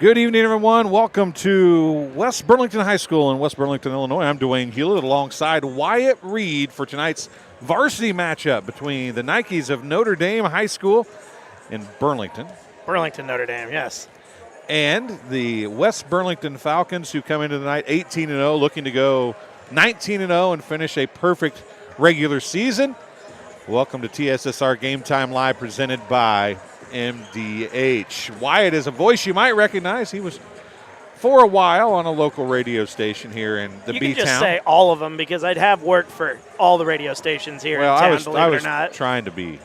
Good evening, everyone. Welcome to West Burlington High School in West Burlington, Illinois. I'm Dwayne Hulett alongside Wyatt Reed for tonight's varsity matchup between the Nikes of Notre Dame High School in Burlington. Burlington, Notre Dame, yes. And the West Burlington Falcons, who come into tonight 18-0, looking to go 19-0 and finish a perfect regular season. Welcome to TSSR Game Time Live, presented by MDH. Wyatt is a voice you might recognize. He was for a while on a local radio station here in the B-Town. You can just say all of them because I'd have worked for all the radio stations here in town, believe it or not. Trying to be.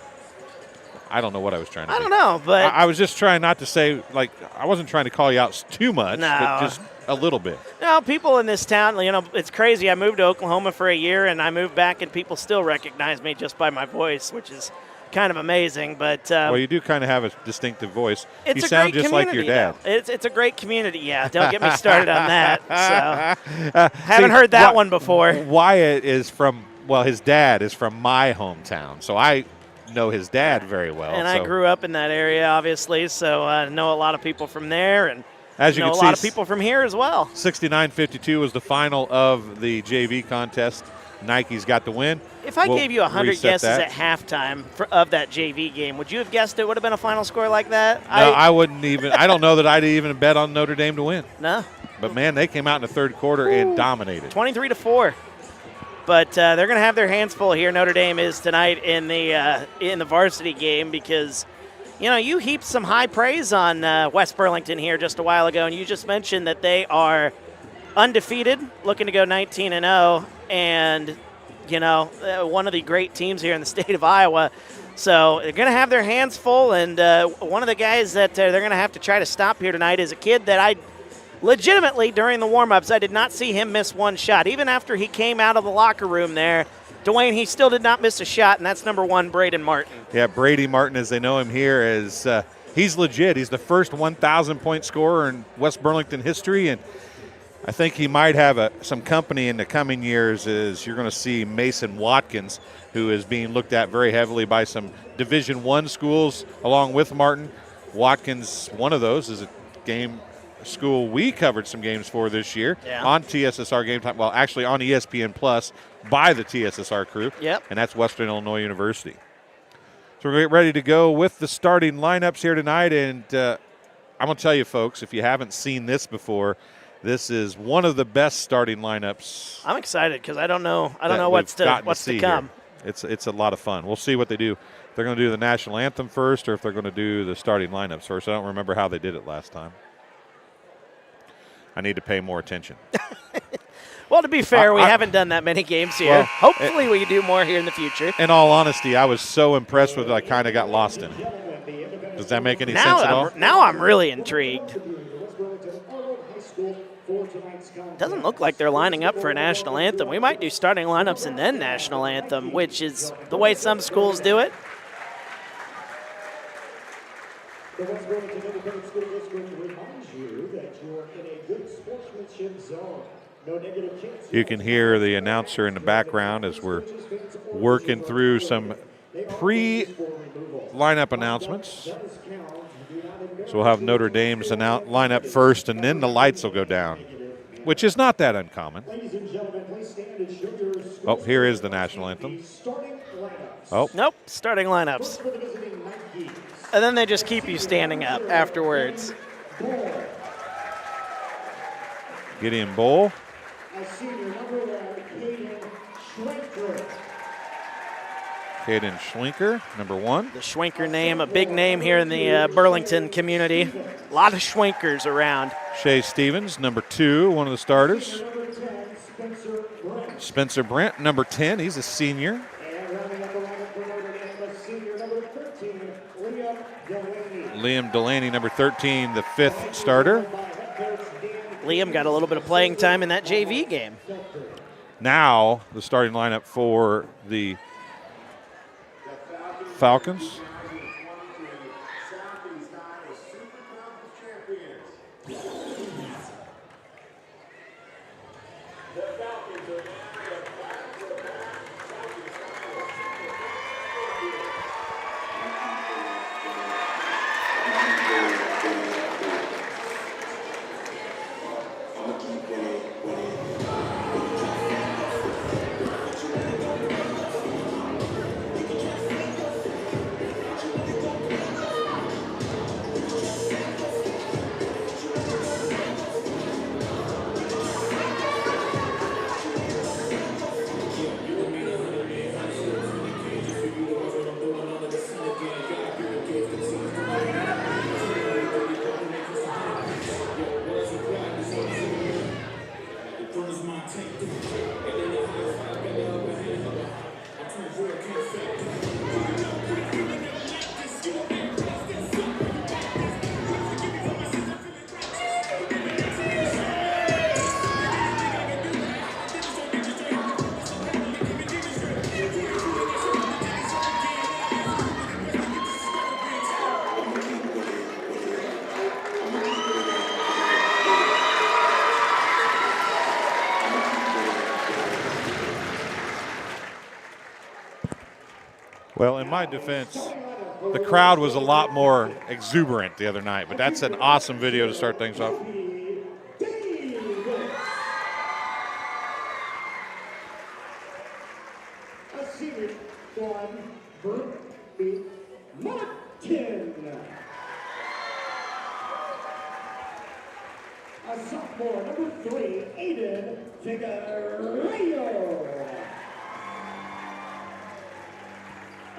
I don't know what I was trying to do. I don't know, but I was just trying not to say, like, I wasn't trying to call you out too much, but just a little bit. No, people in this town, you know, it's crazy. I moved to Oklahoma for a year, and I moved back, and people still recognize me just by my voice, which is kind of amazing. But well, you do kind of have a distinctive voice. You sound just like your dad. It's a great community, yeah. Don't get me started on that. So haven't heard that one before. Wyatt is from, well, his dad is from my hometown, so I know his dad very well. And I grew up in that area, obviously, so I know a lot of people from there, and as you know can a lot of people from here as well. 69-52 was the final of the JV contest. Nike's got the win. If I gave you 100 guesses at halftime of that JV game, would you have guessed it would have been a final score like that? No, I wouldn't even. I don't know that I'd even bet on Notre Dame to win. No. But, man, they came out in the third quarter and dominated. 23-4. But they're going to have their hands full here. Notre Dame is tonight in the varsity game because, you know, you heaped some high praise on West Burlington here just a while ago, and you just mentioned that they are undefeated, looking to go 19-0, and, you know, one of the great teams here in the state of Iowa. So they're going to have their hands full, and one of the guys that they're going to have to try to stop here tonight is a kid that I legitimately, during the warm-ups, I did not see him miss one shot. Even after he came out of the locker room there, Dwayne, he still did not miss a shot, and that's number 1, Braden Martin. Yeah, Brady Martin, as they know him here, is he's legit. He's the first 1,000-point scorer in West Burlington history, and I think he might have some company in the coming years. As you're going to see Mason Watkins, who is being looked at very heavily by some Division I schools along with Martin. Watkins, one of those, is a school we covered some games for this year on TSSR Game Time. Well, actually on ESPN Plus by the TSSR crew. Yep. And that's Western Illinois University. So we're going to get ready to go with the starting lineups here tonight. And I'm going to tell you, folks, if you haven't seen this before, this is one of the best starting lineups. I'm excited because I don't know what's to come. Here. It's a lot of fun. We'll see what they do. If they're going to do the national anthem first or if they're going to do the starting lineups first. I don't remember how they did it last time. I need to pay more attention. Well, to be fair, we haven't done that many games here. Well, hopefully we do more here in the future. In all honesty, I was so impressed with it, I kind of got lost in it. Does that make any sense at all? Now I'm really intrigued. Doesn't look like they're lining up for a national anthem. We might do starting lineups and then national anthem, which is the way some schools do it. The West Burlington Independent School District reminds you that you're in a good sportsmanship zone. No negative chances. You can hear the announcer in the background as we're working through some pre-lineup announcements. So we'll have Notre Dame's lineup first, and then the lights will go down, which is not that uncommon. Oh, here is the national anthem. Oh. Nope, starting lineups. And then they just keep you standing up afterwards. Gideon Bowl. Caden Schwenker, number 1. The Schwenker name, a big name here in the Burlington community. A lot of Schwenkers around. Shea Stevens, number 2, one of the starters. Spencer Brent, number 10, he's a senior. Liam Delaney, number 13, the 5th starter. Liam got a little bit of playing time in that JV game. Now the starting lineup for the Falcons. Well, in my defense, the crowd was a lot more exuberant the other night, but that's an awesome video to start things off. A senior one, Burlington. A sophomore, number 3, Aiden Figueroa.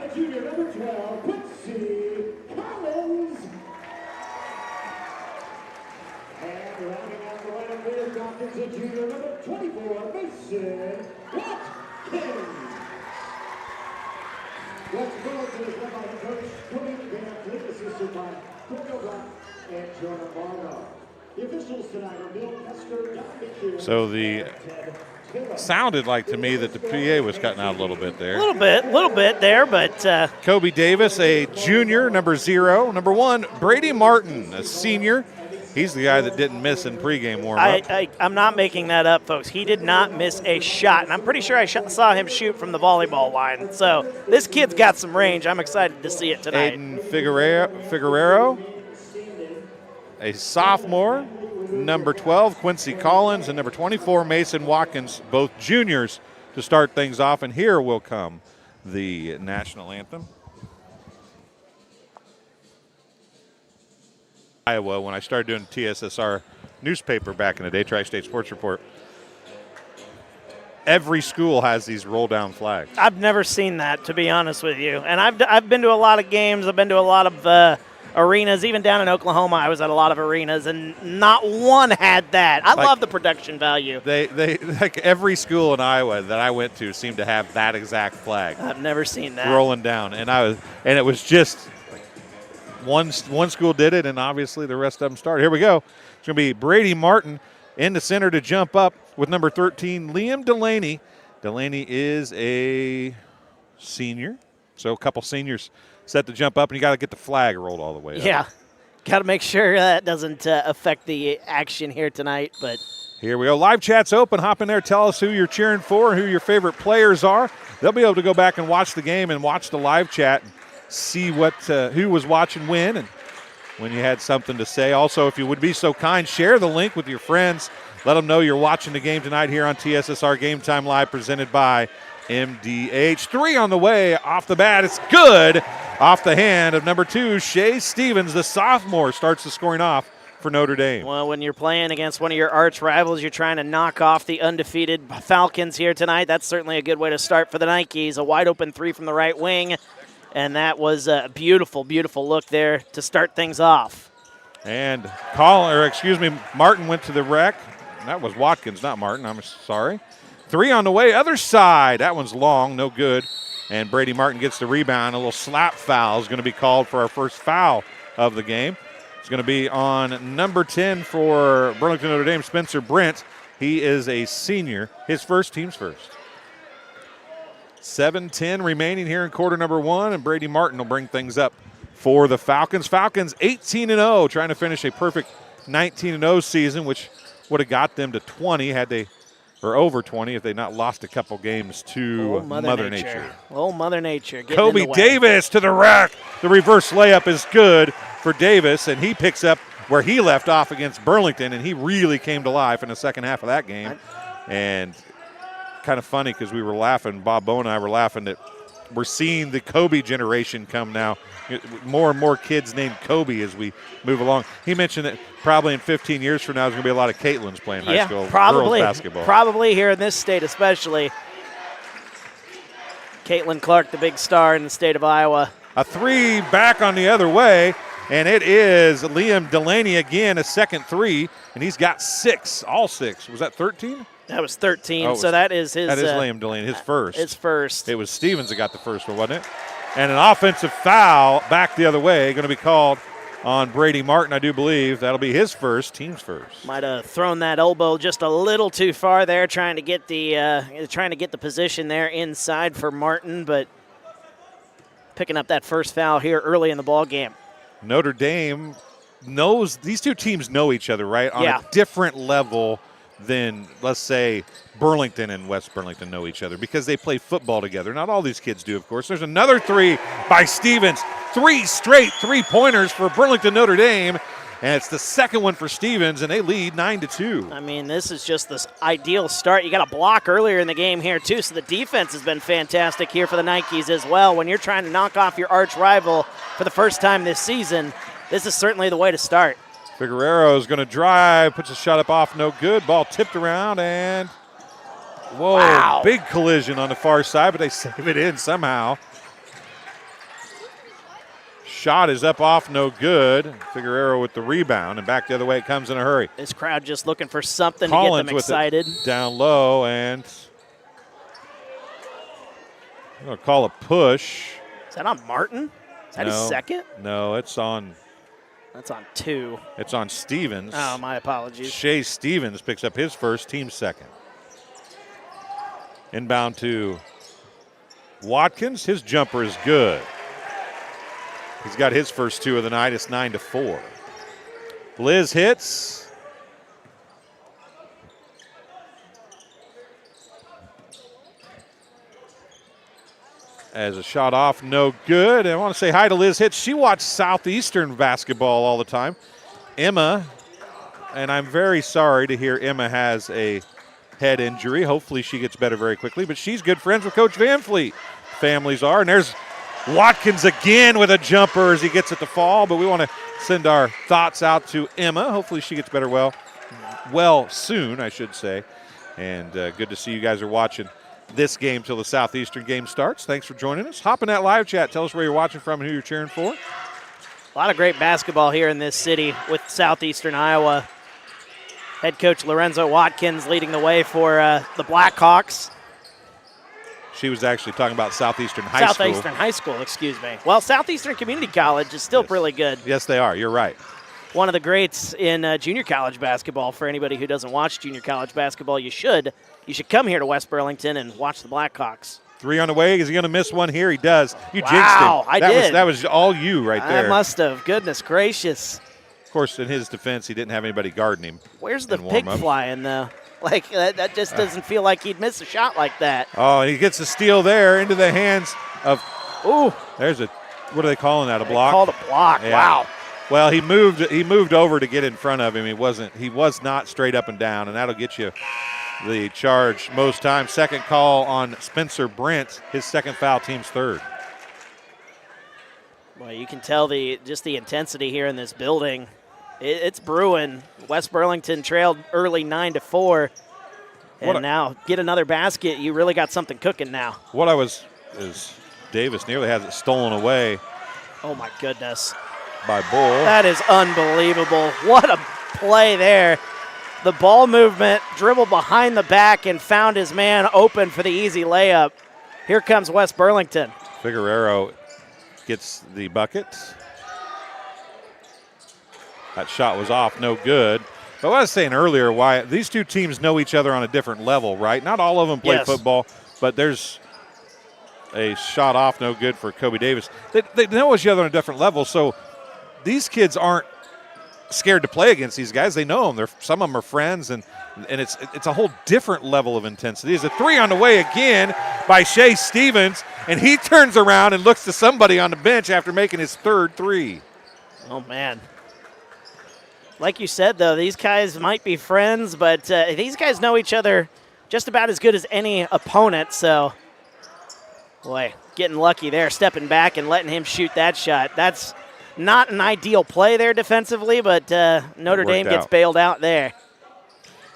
A junior, number 12, Quincy Collins. And rounding out the lineup there, Dawkins, a junior, number 24, Mason Watkins. West Burlington is led by the coach, Tony McGann, assisted by Daniel Rock and Jordan Barno. The officials tonight are Bill Kester, Don McHugh. So the sounded like to me that the PA was cutting out a little bit there. A little bit there, but Kobe Davis, a junior, number 0. Number 1, Brady Martin, a senior. He's the guy that didn't miss in pregame warm-up. I'm not making that up, folks. He did not miss a shot, and I'm pretty sure I saw him shoot from the volleyball line. So this kid's got some range. I'm excited to see it tonight. Aiden Figueroa, a sophomore. Number 12, Quincy Collins, and number 24, Mason Watkins, both juniors to start things off. And here will come the national anthem. Iowa, when I started doing TSSR newspaper back in the day, Tri-State Sports Report, every school has these roll-down flags. I've never seen that, to be honest with you. And I've been to a lot of games. I've been to a lot of arenas. Even down in Oklahoma, I was at a lot of arenas, and not one had that. I love the production value. They like every school in Iowa that I went to seemed to have that exact flag. I've never seen that. Rolling down, and it was just one school did it, and obviously the rest of them started. Here we go. It's going to be Brady Martin in the center to jump up with number 13, Liam Delaney. Delaney is a senior, so a couple seniors set to jump up, and you got to get the flag rolled all the way up. Yeah, got to make sure that doesn't affect the action here tonight. But here we go. Live chat's open. Hop in there. Tell us who you're cheering for and who your favorite players are. They'll be able to go back and watch the game and watch the live chat and see what who was watching when and when you had something to say. Also, if you would be so kind, share the link with your friends. Let them know you're watching the game tonight here on TSSR Game Time Live, presented by MDH. 3 on the way. Off the bat, it's good. Off the hand of number 2, Shea Stevens, the sophomore, starts the scoring off for Notre Dame. Well, when you're playing against one of your arch rivals, you're trying to knock off the undefeated Falcons here tonight. That's certainly a good way to start for the Nikes. A wide open 3 from the right wing, and that was a beautiful, beautiful look there to start things off. And Martin went to the rack. That was Watkins, not Martin. I'm sorry. 3 on the way, other side. That one's long, no good. And Brady Martin gets the rebound. A little slap foul is going to be called for our first foul of the game. It's going to be on number 10 for Burlington Notre Dame, Spencer Brent. He is a senior, his first, team's first. 7:10 remaining here in quarter number 1, and Brady Martin will bring things up for the Falcons. Falcons 18-0, trying to finish a perfect 19-0 season, which would have got them to 20 had they, or over 20 if they not lost a couple games to Mother Nature. Oh, Mother Nature. Kobe Davis to the rack. The reverse layup is good for Davis, and he picks up where he left off against Burlington, and he really came to life in the second half of that game. And kind of funny because we were laughing, Bob Bowen and I were laughing that we're seeing the Kobe generation come now. More and more kids named Kobe as we move along. He mentioned that probably in 15 years from now there's going to be a lot of Caitlin's playing high school girls basketball. Probably here in this state especially. Caitlin Clark, the big star in the state of Iowa. A 3 back on the other way, and it is Liam Delaney again, a second 3, and he's got 6, all 6. Was that 13? That was 13, Oh, so that is his. That is Liam Delaney, his first. His first. It was Stevens that got the first one, wasn't it? And an offensive foul back the other way, going to be called on Brady Martin, I do believe. That'll be his first, team's first. Might have thrown that elbow just a little too far there, trying to get the position there inside for Martin, but picking up that first foul here early in the ball game. Notre Dame knows, these two teams know each other, right? On Yeah. a different level than, let's say, Burlington and West Burlington know each other because they play football together. Not all these kids do, of course. There's another three by Stevens. 3 straight three-pointers for Burlington Notre Dame, and it's the second one for Stevens, and they lead 9-2. I mean, this is just this ideal start. You got a block earlier in the game here, too, so the defense has been fantastic here for the Nikes as well. When you're trying to knock off your arch rival for the first time this season, this is certainly the way to start. Figueroa is going to drive, puts a shot up off, no good. Ball tipped around, and whoa, Wow. Big collision on the far side, but they save it in somehow. Shot is up off, no good. Figueroa with the rebound, and back the other way it comes in a hurry. This crowd just looking for something Collins to get them with excited. it down low, and I'm going to call a push. Is that on Martin? Is that his second? No, it's on That's on 2. Stevens. Oh, my apologies. Shea Stevens picks up his first, team second. Inbound to Watkins. His jumper is good. He's got his first 2 of the night. It's 9-4. Liz hits. As a shot off, no good. I want to say hi to Liz Hitz. She watched Southeastern basketball all the time. Emma, and I'm very sorry to hear Emma has a head injury. Hopefully she gets better very quickly, but she's good friends with Coach Van Fleet. Families are, and there's Watkins again with a jumper as he gets it to fall, but we want to send our thoughts out to Emma. Hopefully she gets better well soon, I should say. And good to see you guys are watching this game till the Southeastern game starts. Thanks for joining us. Hop in that live chat. Tell us where you're watching from and who you're cheering for. A lot of great basketball here in this city with Southeastern Iowa. Head coach Lorenzo Watkins leading the way for the Blackhawks. She was actually talking about Southeastern High School. Southeastern High School, excuse me. Well, Southeastern Community College is still really good. Yes, they are. You're right. One of the greats in junior college basketball. For anybody who doesn't watch junior college basketball, you should. You should come here to West Burlington and watch the Blackhawks. 3 on the way. Is he going to miss one here? He does. You jinxed him. I did. That was all you right there. I must have. Goodness gracious. Of course, in his defense, he didn't have anybody guarding him. Where's the in pig warm-ups. flying, though? Like, that just doesn't feel like he'd miss a shot like that. Oh, and he gets a steal there into the hands of, Ooh. there's a, what are they calling that, a block? Called a block. Yeah. Wow. Well, he moved over to get in front of him. He was not straight up and down, and that'll get you the charge most times. Second call on Spencer Brent, his second foul, team's third. Well, you can tell just the intensity here in this building. It's brewing. West Burlington trailed early 9-4, and now get another basket. You really got something cooking now. Is Davis nearly has it stolen away Oh my goodness. by Bull. That is unbelievable. What a play there. The ball movement, dribble behind the back, and found his man open for the easy layup. Here comes West Burlington. Figueroa gets the bucket. That shot was off, no good. But what I was saying earlier, why these two teams know each other on a different level, right? Not all of them play football, but there's a shot off, no good for Kobe Davis. They know each other on a different level, so these kids aren't scared to play against these guys. They know them. Some of them are friends, and it's a whole different level of intensity. There's a three on the way again by Shea Stevens, and he turns around and looks to somebody on the bench after making his third three. Oh, man. Like you said, though, these guys might be friends, but these guys know each other just about as good as any opponent. So, boy, getting lucky there, stepping back and letting him shoot that shot. That's not an ideal play there defensively, but Notre Dame gets bailed out there.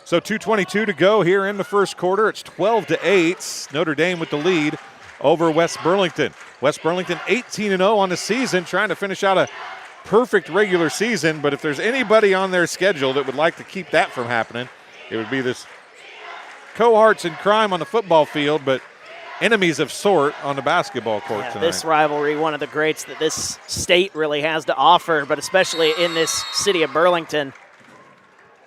So 2:22 to go here in the first quarter. It's 12-8. Notre Dame with the lead over West Burlington. West Burlington 18-0 on the season, trying to finish out a perfect regular season, but if there's anybody on their schedule that would like to keep that from happening, it would be this cohorts in crime on the football field, but enemies of sort on the basketball court tonight. This rivalry, one of the greats that this state really has to offer, but especially in this city of Burlington.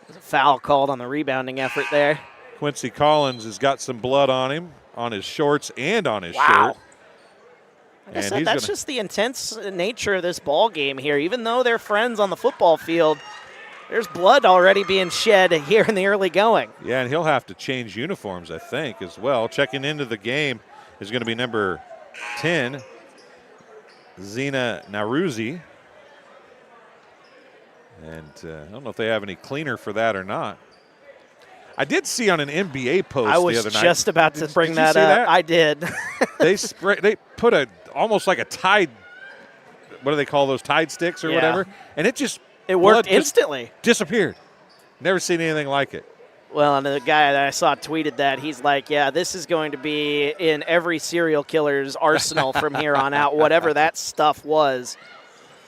There's a foul called on the rebounding effort there. Quincy Collins has got some blood on him, on his shorts and on his shirt. Like I And said, that's just the intense nature of this ball game here. Even though they're friends on the football field, there's blood already being shed here in the early going. Yeah, and he'll have to change uniforms, I think, as well. Checking into the game is going to be number 10, Zena Naruzi. And I don't know if they have any cleaner for that or not. I did see on an NBA post I the was other night. just about to bring did that you see up. that? I did. They put almost like a Tide, what do they call those, Tide sticks or Yeah. whatever? And it just It blood worked just instantly. disappeared. Never seen anything like it. Well, and the guy that I saw tweeted that, he's like, yeah, this is going to be in every serial killer's arsenal from here on out, whatever that stuff was.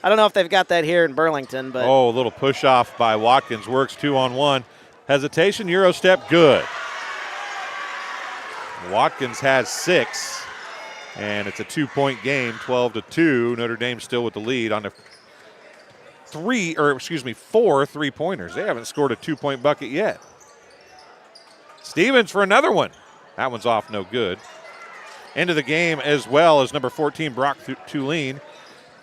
I don't know if they've got that here in Burlington, but Oh, a little push off by Watkins. Works 2-on-1. Hesitation, Euro step, good. Watkins has 6, and it's a 2-point game, 12-2. Notre Dame still with the lead on the 4 3-pointers. They haven't scored a 2-point bucket yet. Stevens for another one. That one's off, no good. Into the game as well as number 14, Brock Tulane.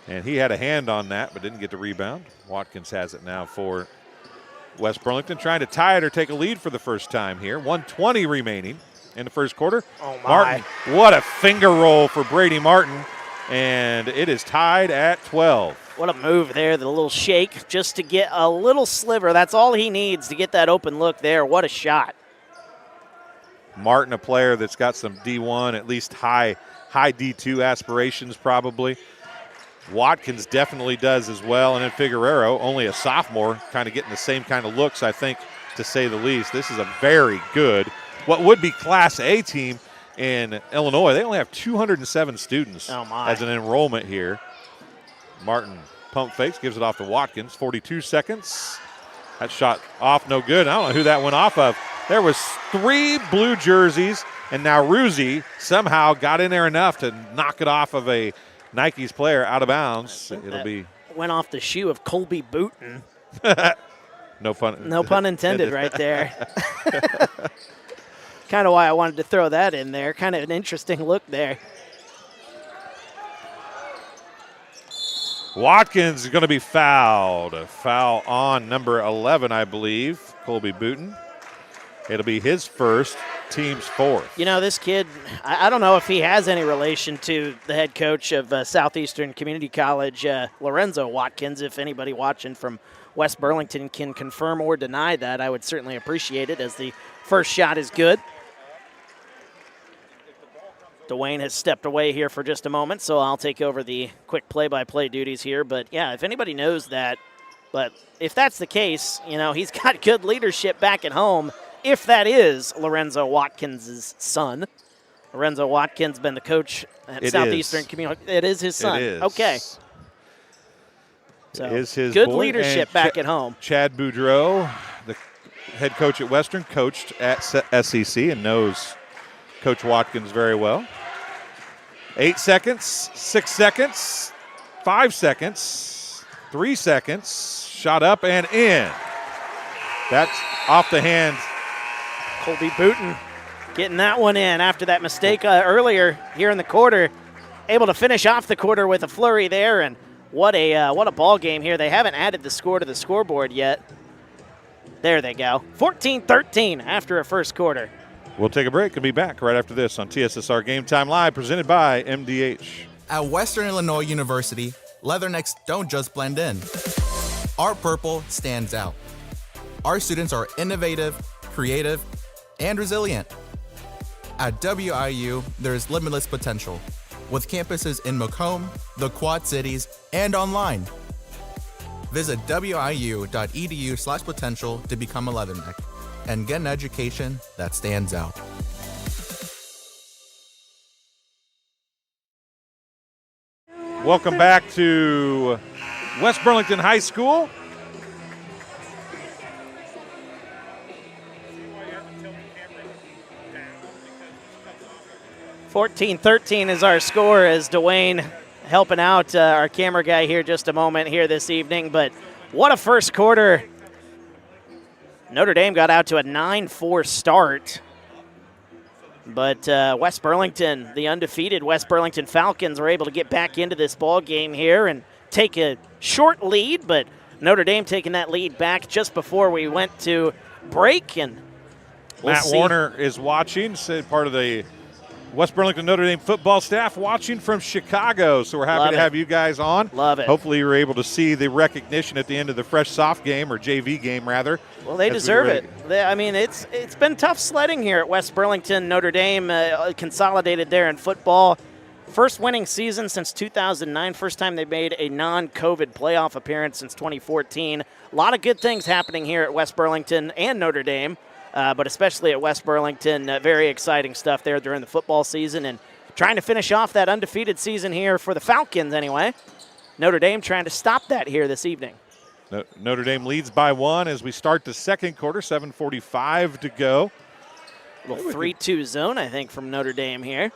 And he had a hand on that, but didn't get the rebound. Watkins has it now for West Burlington, trying to tie it or take a lead for the first time here. 1:20 remaining in the first quarter. Oh, my. Martin, what a finger roll for Brady Martin. And it is tied at 12. what a move there, the little shake just to get a little sliver. That's all he needs to get that open look there. What a shot. Martin, a player that's got some D1, at least high D2 aspirations probably. Watkins definitely does as well. And then Figueroa, only a sophomore, kind of getting the same kind of looks, I think, to say the least. This is a very good, what would be Class A team in Illinois. They only have 207 students as an enrollment here. Martin pump fakes, gives it off to Watkins. 42 seconds. That shot off, no good. I don't know who that went off of. There was 3 blue jerseys, and now Ruzzi somehow got in there enough to knock it off of a Nike's player out of bounds. It'll be went off the shoe of Colby Booten. No pun intended right there. Kind of why I wanted to throw that in there. Kind of an interesting look there. Watkins is going to be fouled. A foul on number 11, I believe, Colby Booten. It'll be his first, team's 4th. You know, this kid, I don't know if he has any relation to the head coach of Southeastern Community College, Lorenzo Watkins. If anybody watching from West Burlington can confirm or deny that, I would certainly appreciate it, as the first shot is good. Dwayne has stepped away here for just a moment, so I'll take over the quick play-by-play duties here. But, yeah, if anybody knows that, but if that's the case, you know, he's got good leadership back at home, if that is Lorenzo Watkins' son. Lorenzo Watkins been the coach at Southeastern Community. It is his son. It is. Okay. So it is his good boy. leadership back at home. Chad Boudreau, the head coach at Western, coached at SEC and knows Coach Watkins very well. 8 seconds, 6 seconds, 5 seconds, 3 seconds. Shot up and in. That's off the hand. Colby Booten getting that one in after that mistake earlier here in the quarter. Able to finish off the quarter with a flurry there, and what a ball game here. They haven't added the score to the scoreboard yet. There they go. 14-13 after a first quarter. We'll take a break and be back right after this on TSSR Game Time Live, presented by MDH. At Western Illinois University, leathernecks don't just blend in. Our purple stands out. Our students are innovative, creative, and resilient. At WIU, there's limitless potential, with campuses in Macomb, the Quad Cities, and online. Visit wiu.edu/potential to become a leatherneck and get an education that stands out. Welcome back to West Burlington High School. 14-13 is our score as Dwayne helping out our camera guy here just a moment here this evening. But what a first quarter. Notre Dame got out to a 9-4 start. But West Burlington, the undefeated West Burlington Falcons, were able to get back into this ball game here and take a short lead. But Notre Dame taking that lead back just before we went to break. And Matt Warner is watching, part of the West Burlington Notre Dame football staff watching from Chicago. So we're happy to have you guys on. Love it. Hopefully you were able to see the recognition at the end of the fresh soft game, or JV game rather. Well, they deserve it. It's been tough sledding here at West Burlington. Notre Dame consolidated there in football. First winning season since 2009. First time they made a non-COVID playoff appearance since 2014. A lot of good things happening here at West Burlington and Notre Dame. But especially at West Burlington, very exciting stuff there during the football season and trying to finish off that undefeated season here for the Falcons anyway. Notre Dame trying to stop that here this evening. Notre Dame leads by 1 as we start the second quarter, 7:45 to go. A little 3-2 zone, I think, from Notre Dame here.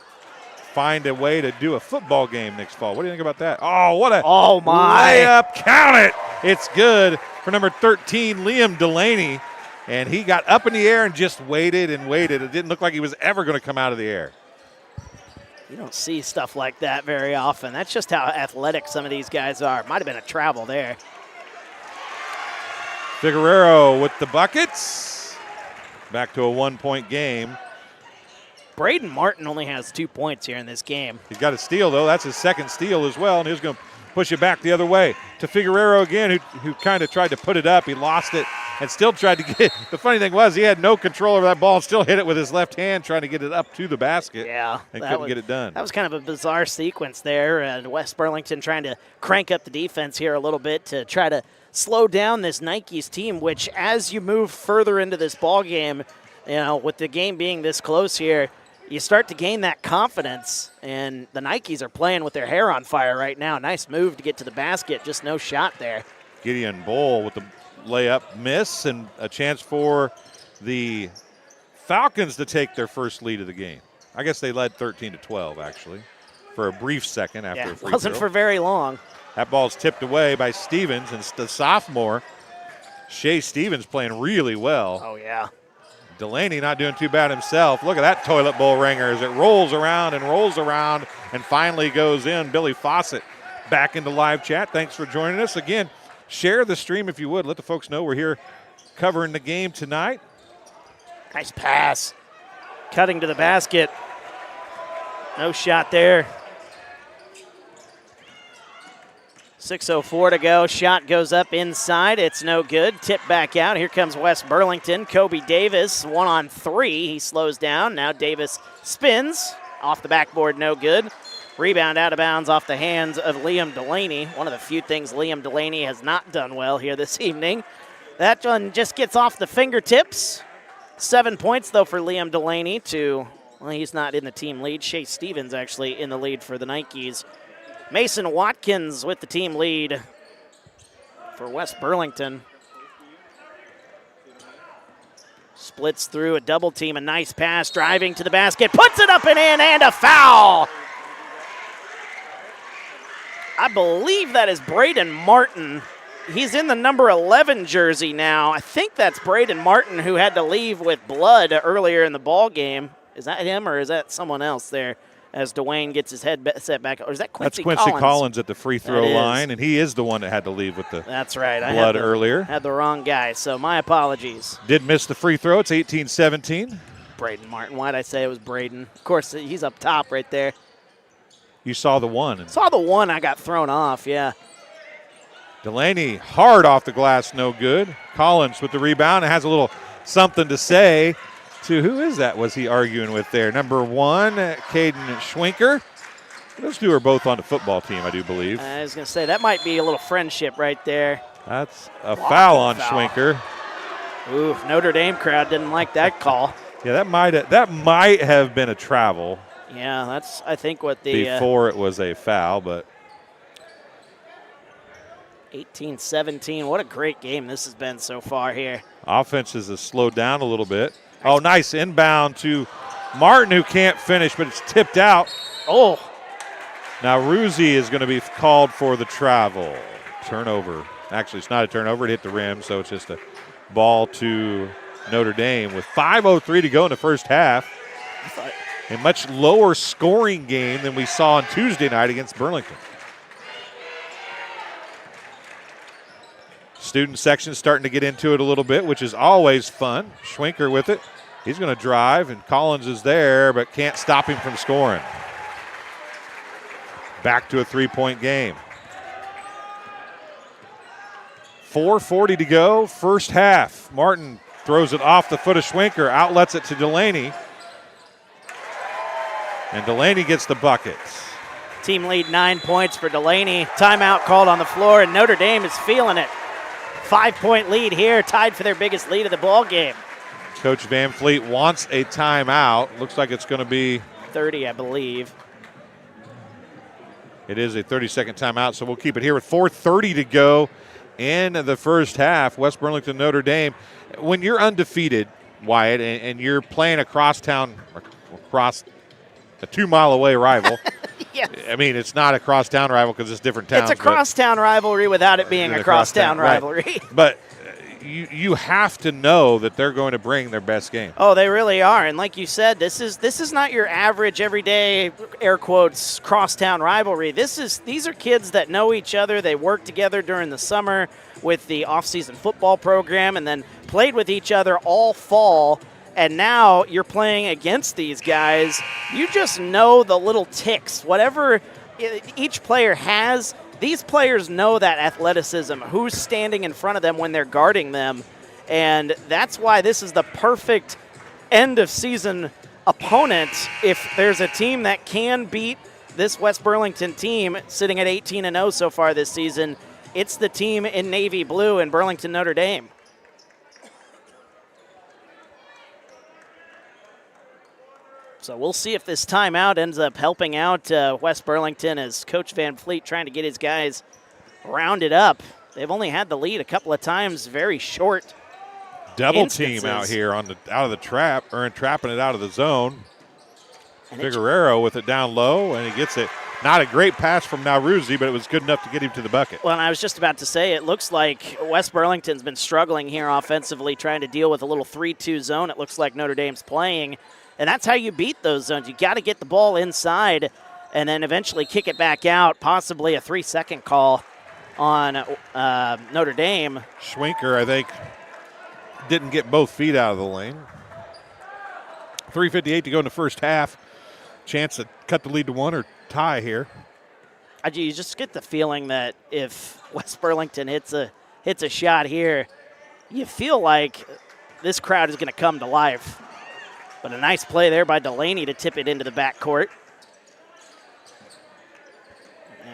Find a way to do a football game next fall. What do you think about that? Oh, what a layup. Count it. It's good for number 13, Liam Delaney. And he got up in the air and just waited and waited. It didn't look like he was ever going to come out of the air. You don't see stuff like that very often. That's just how athletic some of these guys are. Might have been a travel there. Figueroa with the buckets. Back to a 1-point game. Braden Martin only has 2 points here in this game. He's got a steal, though. That's his second steal as well. And he's going to push it back the other way to Figueroa again, who kind of tried to put it up. He lost it and still tried to get it. The funny thing was he had no control over that ball and still hit it with his left hand, trying to get it up to the basket. Yeah. And couldn't get it done. That was kind of a bizarre sequence there. And West Burlington trying to crank up the defense here a little bit to try to slow down this Nikes team, which as you move further into this ball game, with the game being this close here, you start to gain that confidence, and the Nikes are playing with their hair on fire right now. Nice move to get to the basket, just no shot there. Gideon Bowl with the layup miss, and a chance for the Falcons to take their first lead of the game. I guess they led 13-12, actually, for a brief second after a free wasn't throw. for very long. That ball's tipped away by Stevens, and the sophomore, Shea Stevens, playing really well. Oh, yeah. Delaney not doing too bad himself. Look at that toilet bowl ringer as it rolls around and finally goes in. Billy Fawcett back into live chat. Thanks for joining us. Again, share the stream if you would. Let the folks know we're here covering the game tonight. Nice pass. Cutting to the basket. No shot there. 6:04 to go. Shot goes up inside. It's no good. Tip back out. Here comes West Burlington. Kobe Davis, 1-on-3. He slows down. Now Davis spins. Off the backboard, no good. Rebound out of bounds off the hands of Liam Delaney. One of the few things Liam Delaney has not done well here this evening. That one just gets off the fingertips. 7 points, though, for Liam Delaney he's not in the team lead. Shea Stevens actually in the lead for the Nikes. Mason Watkins with the team lead for West Burlington. Splits through a double team, a nice pass, driving to the basket, puts it up and in, and a foul. I believe that is Braden Martin. He's in the number 11 jersey now. I think that's Braden Martin, who had to leave with blood earlier in the ball game. Is that him or is that someone else there? As Dwayne gets his head set back. Or is that Quincy Collins? That's Quincy Collins at the free throw line, and he is the one that had to leave with the That's right. blood earlier. Had the wrong guy, so my apologies. Did miss the free throw. It's 18-17. Braden Martin. Why did I say it was Braden? Of course, he's up top right there. You saw the one. Saw the one. I got thrown off, yeah. Delaney hard off the glass, no good. Collins with the rebound and has a little something to say. To who is that was he arguing with there? Number 1, Caden Schwinker. Those two are both on the football team, I do believe. I was going to say, that might be a little friendship right there. That's a foul on Schwinker. Ooh, Notre Dame crowd didn't like that call. Yeah, that might have been a travel. Yeah, that's, I think, what the... Before it was a foul, but... 18-17. What a great game this has been so far here. Offenses have slowed down a little bit. Oh, nice inbound to Martin, who can't finish, but it's tipped out. Oh. Now Ruzzi is going to be called for the travel. Turnover. Actually, it's not a turnover. It hit the rim, so it's just a ball to Notre Dame with 5:03 to go in the first half. A much lower scoring game than we saw on Tuesday night against Burlington. Student section starting to get into it a little bit, which is always fun. Schwenker with it. He's going to drive, and Collins is there, but can't stop him from scoring. Back to a three-point game. 4:40 to go, first half. Martin throws it off the foot of Schwenker, outlets it to Delaney. And Delaney gets the bucket. Team lead 9 points for Delaney. Timeout called on the floor, and Notre Dame is feeling it. 5-point lead here, tied for their biggest lead of the ball game. Coach Van Fleet wants a timeout. Looks like it's going to be 30, I believe. It is a 30-second timeout, so we'll keep it here with 4:30 to go in the first half. West Burlington, Notre Dame. When you're undefeated, Wyatt, and you're playing across a 2-mile-away rival. Yes. I mean, it's not a crosstown rival because it's different towns. It's a crosstown rivalry without it being a crosstown rivalry. Right. But you have to know that they're going to bring their best game. Oh, they really are. And like you said, this is not your average everyday, air quotes, crosstown rivalry. These are kids that know each other. They work together during the summer with the off-season football program and then played with each other all fall. And now you're playing against these guys. You just know the little ticks. Whatever each player has, these players know that athleticism, who's standing in front of them when they're guarding them. And that's why this is the perfect end-of-season opponent. If there's a team that can beat this West Burlington team sitting at 18-0 so far this season, it's the team in navy blue in Burlington, Notre Dame. So we'll see if this timeout ends up helping out West Burlington as Coach Van Fleet trying to get his guys rounded up. They've only had the lead a couple of times, very short Double instances. team out here out of the trap, or trapping it out of the zone. Figueroa with it down low, and he gets it. Not a great pass from Nowruzzi, but it was good enough to get him to the bucket. Well, and I was just about to say, it looks like West Burlington's been struggling here offensively, trying to deal with a little 3-2 zone it looks like Notre Dame's playing. And that's how you beat those zones. You got to get the ball inside and then eventually kick it back out, possibly a 3-second call on Notre Dame. Schwenker, I think, didn't get both feet out of the lane. 3:58 to go in the first half. Chance to cut the lead to 1 or tie here. You just get the feeling that if West Burlington hits a shot here, you feel like this crowd is going to come to life. But a nice play there by Delaney to tip it into the backcourt.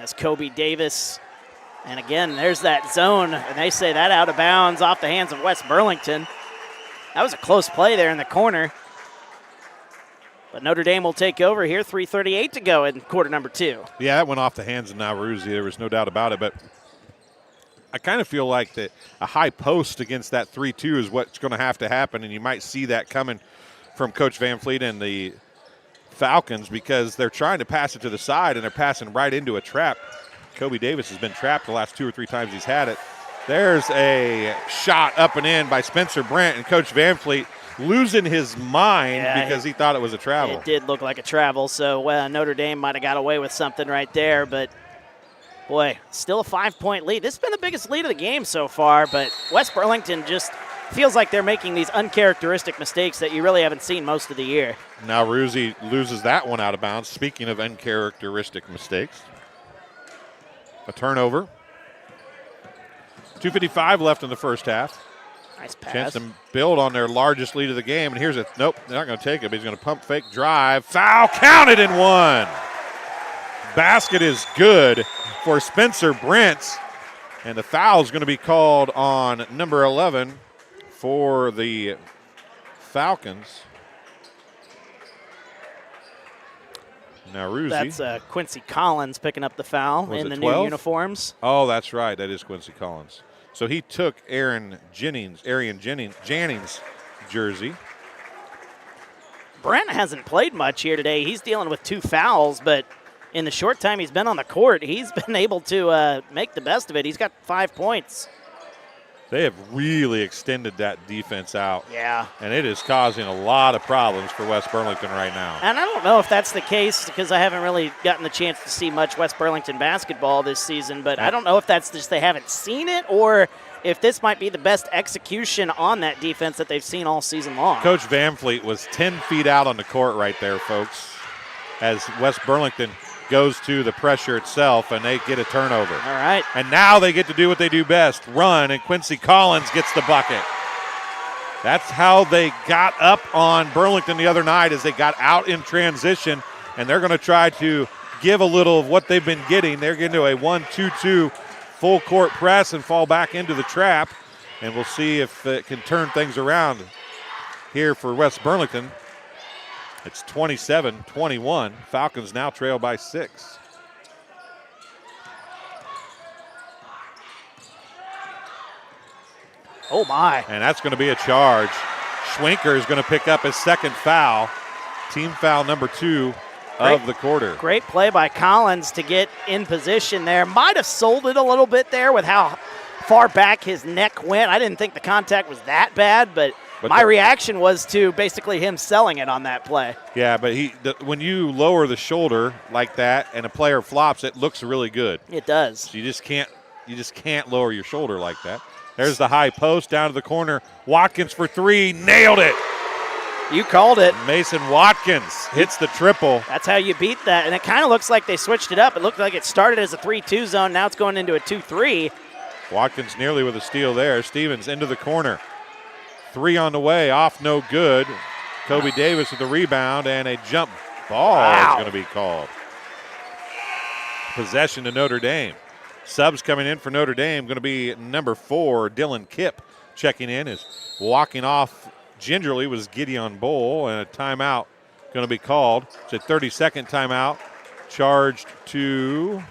As Kobe Davis, and again, there's that zone, and they say that out of bounds off the hands of West Burlington. That was a close play there in the corner. But Notre Dame will take over here, 3:38 to go in quarter number 2. Yeah, that went off the hands of Nowruzzi. There was no doubt about it, but I kind of feel like that a high post against that 3-2 is what's going to have to happen, and you might see that coming from Coach Van Fleet and the Falcons because they're trying to pass it to the side and they're passing right into a trap. Kobe Davis has been trapped the last 2 or 3 times he's had it. There's a shot up and in by Spencer Brent, and Coach Van Fleet losing his mind because he thought it was a travel. It did look like a travel, so Notre Dame might have got away with something right there, but boy, still a 5-point lead. This has been the biggest lead of the game so far, but West Burlington just feels like they're making these uncharacteristic mistakes that you really haven't seen most of the year. Now Ruzzi loses that one out of bounds. Speaking of uncharacteristic mistakes, a turnover. 2:55 left in the first half. Nice pass. Chance to build on their largest lead of the game. And here's nope, they're not going to take it, but he's going to pump fake drive. Foul counted and one. Basket is good for Spencer Brent. And the foul is going to be called on number 11 for the Falcons. Now Ruzzi. That's Quincy Collins picking up the foul in the 12? new uniforms. Oh, that's right. That is Quincy Collins. So he took Arian Jennings' jersey. Brent hasn't played much here today. He's dealing with 2 fouls, but in the short time he's been on the court, he's been able to make the best of it. He's got 5 points. They have really extended that defense out. Yeah. And it is causing a lot of problems for West Burlington right now. And I don't know if that's the case because I haven't really gotten the chance to see much West Burlington basketball this season, but I don't know if that's just they haven't seen it or if this might be the best execution on that defense that they've seen all season long. Coach Van Fleet was 10 feet out on the court right there, folks, as West Burlington goes to the pressure itself, and they get a turnover. All right. And now they get to do what they do best, run, and Quincy Collins gets the bucket. That's how they got up on Burlington the other night, as they got out in transition, and they're going to try to give a little of what they've been getting. They're getting to a 1-2-2 full court press and fall back into the trap, and we'll see if it can turn things around here for West Burlington. It's 27-21. Falcons now trail by 6. Oh, my. And that's going to be a charge. Schwenker is going to pick up his second foul. Team foul number 2 of the quarter. Great play by Collins to get in position there. Might have sold it a little bit there with how far back his neck went. I didn't think the contact was that bad, but my reaction was to basically him selling it on that play. Yeah, but when you lower the shoulder like that and a player flops, it looks really good. It does. So you just can't lower your shoulder like that. There's the high post down to the corner. Watkins for 3, nailed it. You called it. Mason Watkins hits the triple. That's how you beat that. And it kind of looks like they switched it up. It looked like it started as a 3-2 zone. Now it's going into a 2-3. Watkins nearly with a steal there. Stevens into the corner. 3 on the way, off no good. Kobe Davis with the rebound, and a jump ball is going to be called. Possession to Notre Dame. Subs coming in for Notre Dame, going to be number 4, Dylan Kipp. Checking in is walking off gingerly was Gideon Bowl, and a timeout going to be called. It's a 30-second timeout charged to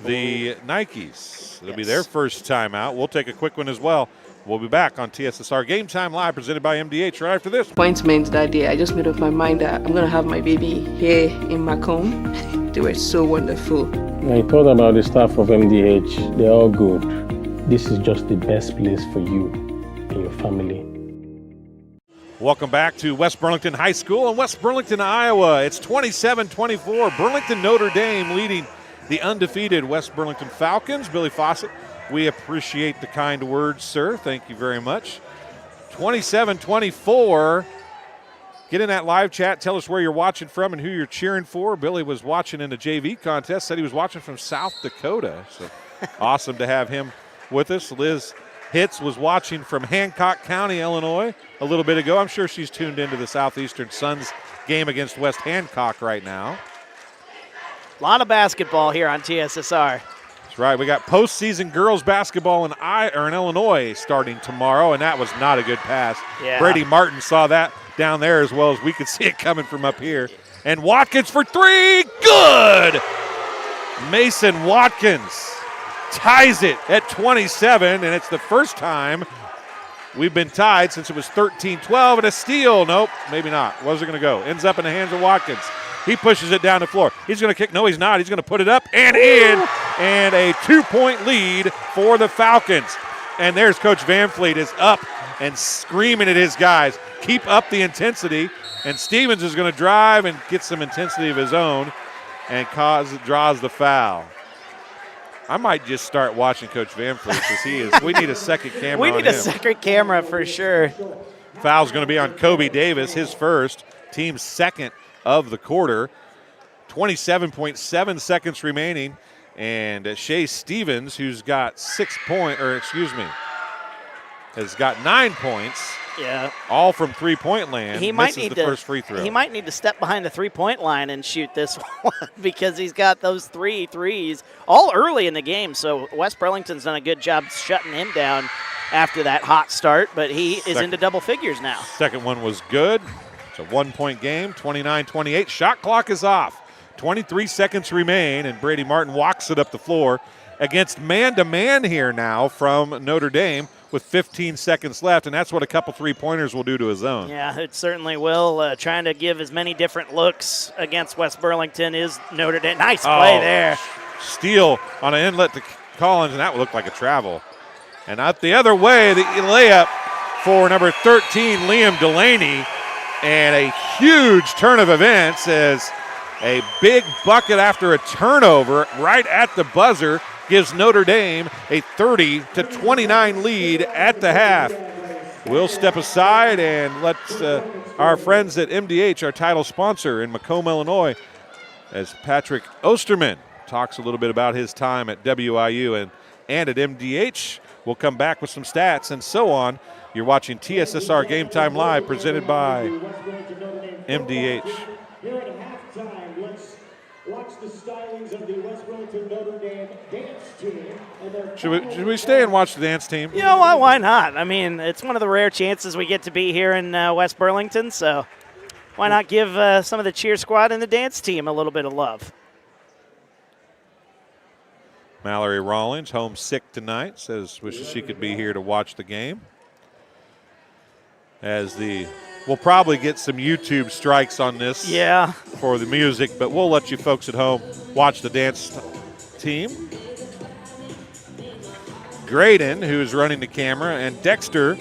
the Nikes. It'll be their first timeout. We'll take a quick one as well. We'll be back on TSSR Game Time Live, presented by MDH, right after this. Appointment that day, I just made up my mind that I'm going to have my baby here in Macomb. They were so wonderful. I thought about the staff of MDH. They're all good. This is just the best place for you and your family. Welcome back to West Burlington High School in West Burlington, Iowa. It's 27-24. Burlington Notre Dame leading the undefeated West Burlington Falcons. Billy Fawcett, we appreciate the kind words, sir. Thank you very much. 27-24. Get in that live chat. Tell us where you're watching from and who you're cheering for. Billy was watching in the JV contest. Said he was watching from South Dakota. So awesome to have him with us. Liz Hitz was watching from Hancock County, Illinois, a little bit ago. I'm sure she's tuned into the Southeastern Suns game against West Hancock right now. A lot of basketball here on TSSR. That's right. We got postseason girls basketball in Illinois starting tomorrow, and that was not a good pass. Yeah. Brady Martin saw that down there as well as we could see it coming from up here. And Watkins for 3, good! Mason Watkins ties it at 27, and it's the first time we've been tied since it was 13-12, and a steal. Nope, maybe not. Where's it going to go? Ends up in the hands of Watkins. He pushes it down the floor. He's going to kick. No, he's not. He's going to put it up and in, and a 2-point lead for the Falcons. And there's Coach Van Fleet is up and screaming at his guys, keep up the intensity. And Stevens is going to drive and get some intensity of his own and draws the foul. I might just start watching Coach Van Fleet because we need a second camera We on need a him. second camera for sure. Foul's going to be on Kobe Davis, his first, team's second of the quarter. 27.7 seconds remaining. And Shea Stevens, who's got has got 9 points. Yeah. All from three-point land. He might misses need the to, first free throw. He might need to step behind the three-point line and shoot this one because he's got those 3 threes all early in the game. So West Burlington's done a good job shutting him down after that hot start, but he is into double figures now. Second one was good. It's a 1-point game, 29-28. Shot clock is off. 23 seconds remain, and Brady Martin walks it up the floor against man-to-man here now from Notre Dame with 15 seconds left, and that's what a couple three-pointers will do to a zone. Yeah, it certainly will. Trying to give as many different looks against West Burlington is Notre Dame. Nice play there. Steal on an inlet to Collins, and that looked like a travel. And out the other way, the layup for number 13, Liam Delaney, and a huge turn of events as a big bucket after a turnover right at the buzzer gives Notre Dame a 30-29 lead at the half. We'll step aside and let our friends at MDH, our title sponsor in Macomb, Illinois, as Patrick Osterman talks a little bit about his time at WIU and at MDH. We'll come back with some stats and so on. You're watching TSSR Game Time Live, presented by MDH. Here at halftime, let's watch the stylings of the West Burlington Notre Dame dance team. Should we stay and watch the dance team? You know what? Why not? I mean, it's one of the rare chances we get to be here in West Burlington, so why not give some of the cheer squad and the dance team a little bit of love? Mallory Rawlings, homesick tonight, says wishes she could be here to watch the game. We'll probably get some YouTube strikes on this for the music, but we'll let you folks at home watch the dance team. Graydon, who's running the camera, and Dexter,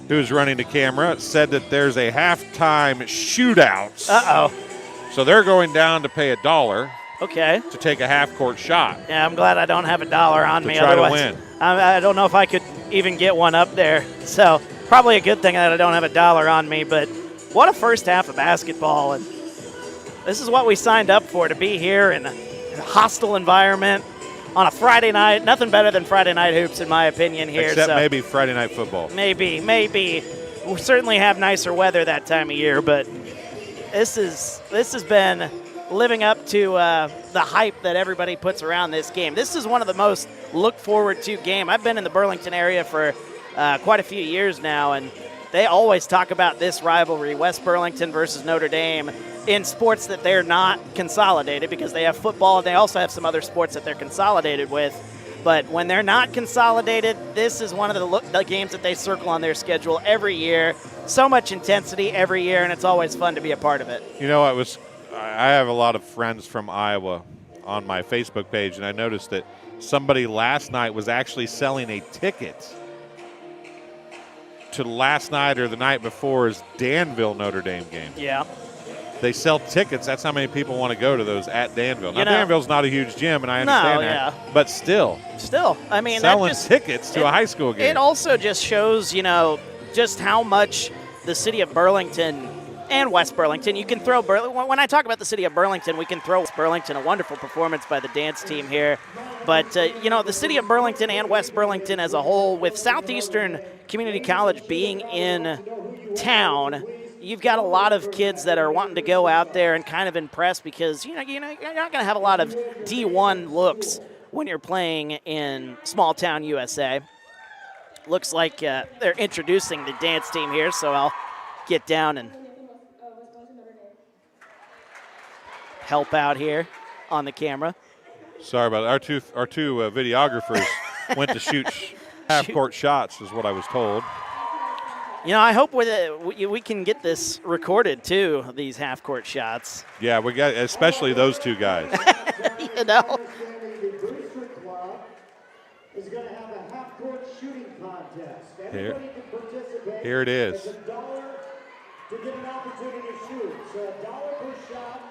who's running the camera, said that there's a halftime shootout. Uh-oh. So they're going down to pay $1. Okay. To take a half-court shot. Yeah, I'm glad I don't have $1 on me. To try Otherwise, to win. I don't know if I could even get one up there. So probably a good thing that I don't have $1 on me. But what a first half of basketball. And this is what we signed up for, to be here in a hostile environment on a Friday night. Nothing better than Friday night hoops, in my opinion, here. Except maybe Friday night football. Maybe. We certainly have nicer weather that time of year, but this has been living up to the hype that everybody puts around this game. This is one of the most looked forward to game. I've been in the Burlington area for quite a few years now, and they always talk about this rivalry, West Burlington versus Notre Dame, in sports that they're not consolidated, because they have football and they also have some other sports that they're consolidated with. But when they're not consolidated, this is one of the games that they circle on their schedule every year. So much intensity every year, and it's always fun to be a part of it. You know, I have a lot of friends from Iowa on my Facebook page, and I noticed that somebody last night was actually selling a ticket to last night or the night before's Danville Notre Dame game. Yeah. They sell tickets. That's how many people want to go to those at Danville. Now, Danville's not a huge gym, and I understand that. But still, I mean, selling tickets to a high school game. It also just shows, just how much the city of Burlington and West Burlington, you can throw when I talk about the city of Burlington, we can throw West Burlington, a wonderful performance by the dance team here. But, the city of Burlington and West Burlington as a whole, with Southeastern Community College being in town, you've got a lot of kids that are wanting to go out there and kind of impress, because, you're not going to have a lot of D1 looks when you're playing in small town USA. Looks like they're introducing the dance team here, so I'll get down and help out here on the camera. Sorry about it. Our two videographers went to shoot half-court shots, is what I was told. I hope we can get this recorded too, these half-court shots. Yeah, we got, especially those two guys. The Booster Club is going to have a half-court shooting contest. Everybody can participate. Here it is. It's $1 to get an opportunity to shoot. So $1 per shot.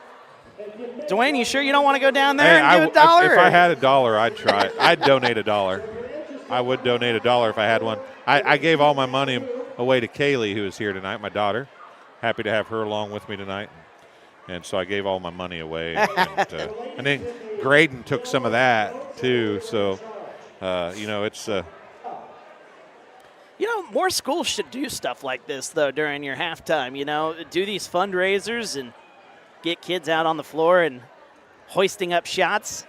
Dwayne, you sure you don't want to go down there and give $1? If I had $1, I'd try it. I'd donate $1. I would donate $1 if I had one. I gave all my money away to Kaylee, who is here tonight, my daughter. Happy to have her along with me tonight. And so I gave all my money away. And then Graydon took some of that, too. So, it's more schools should do stuff like this, though, during your halftime. Do these fundraisers and get kids out on the floor and hoisting up shots.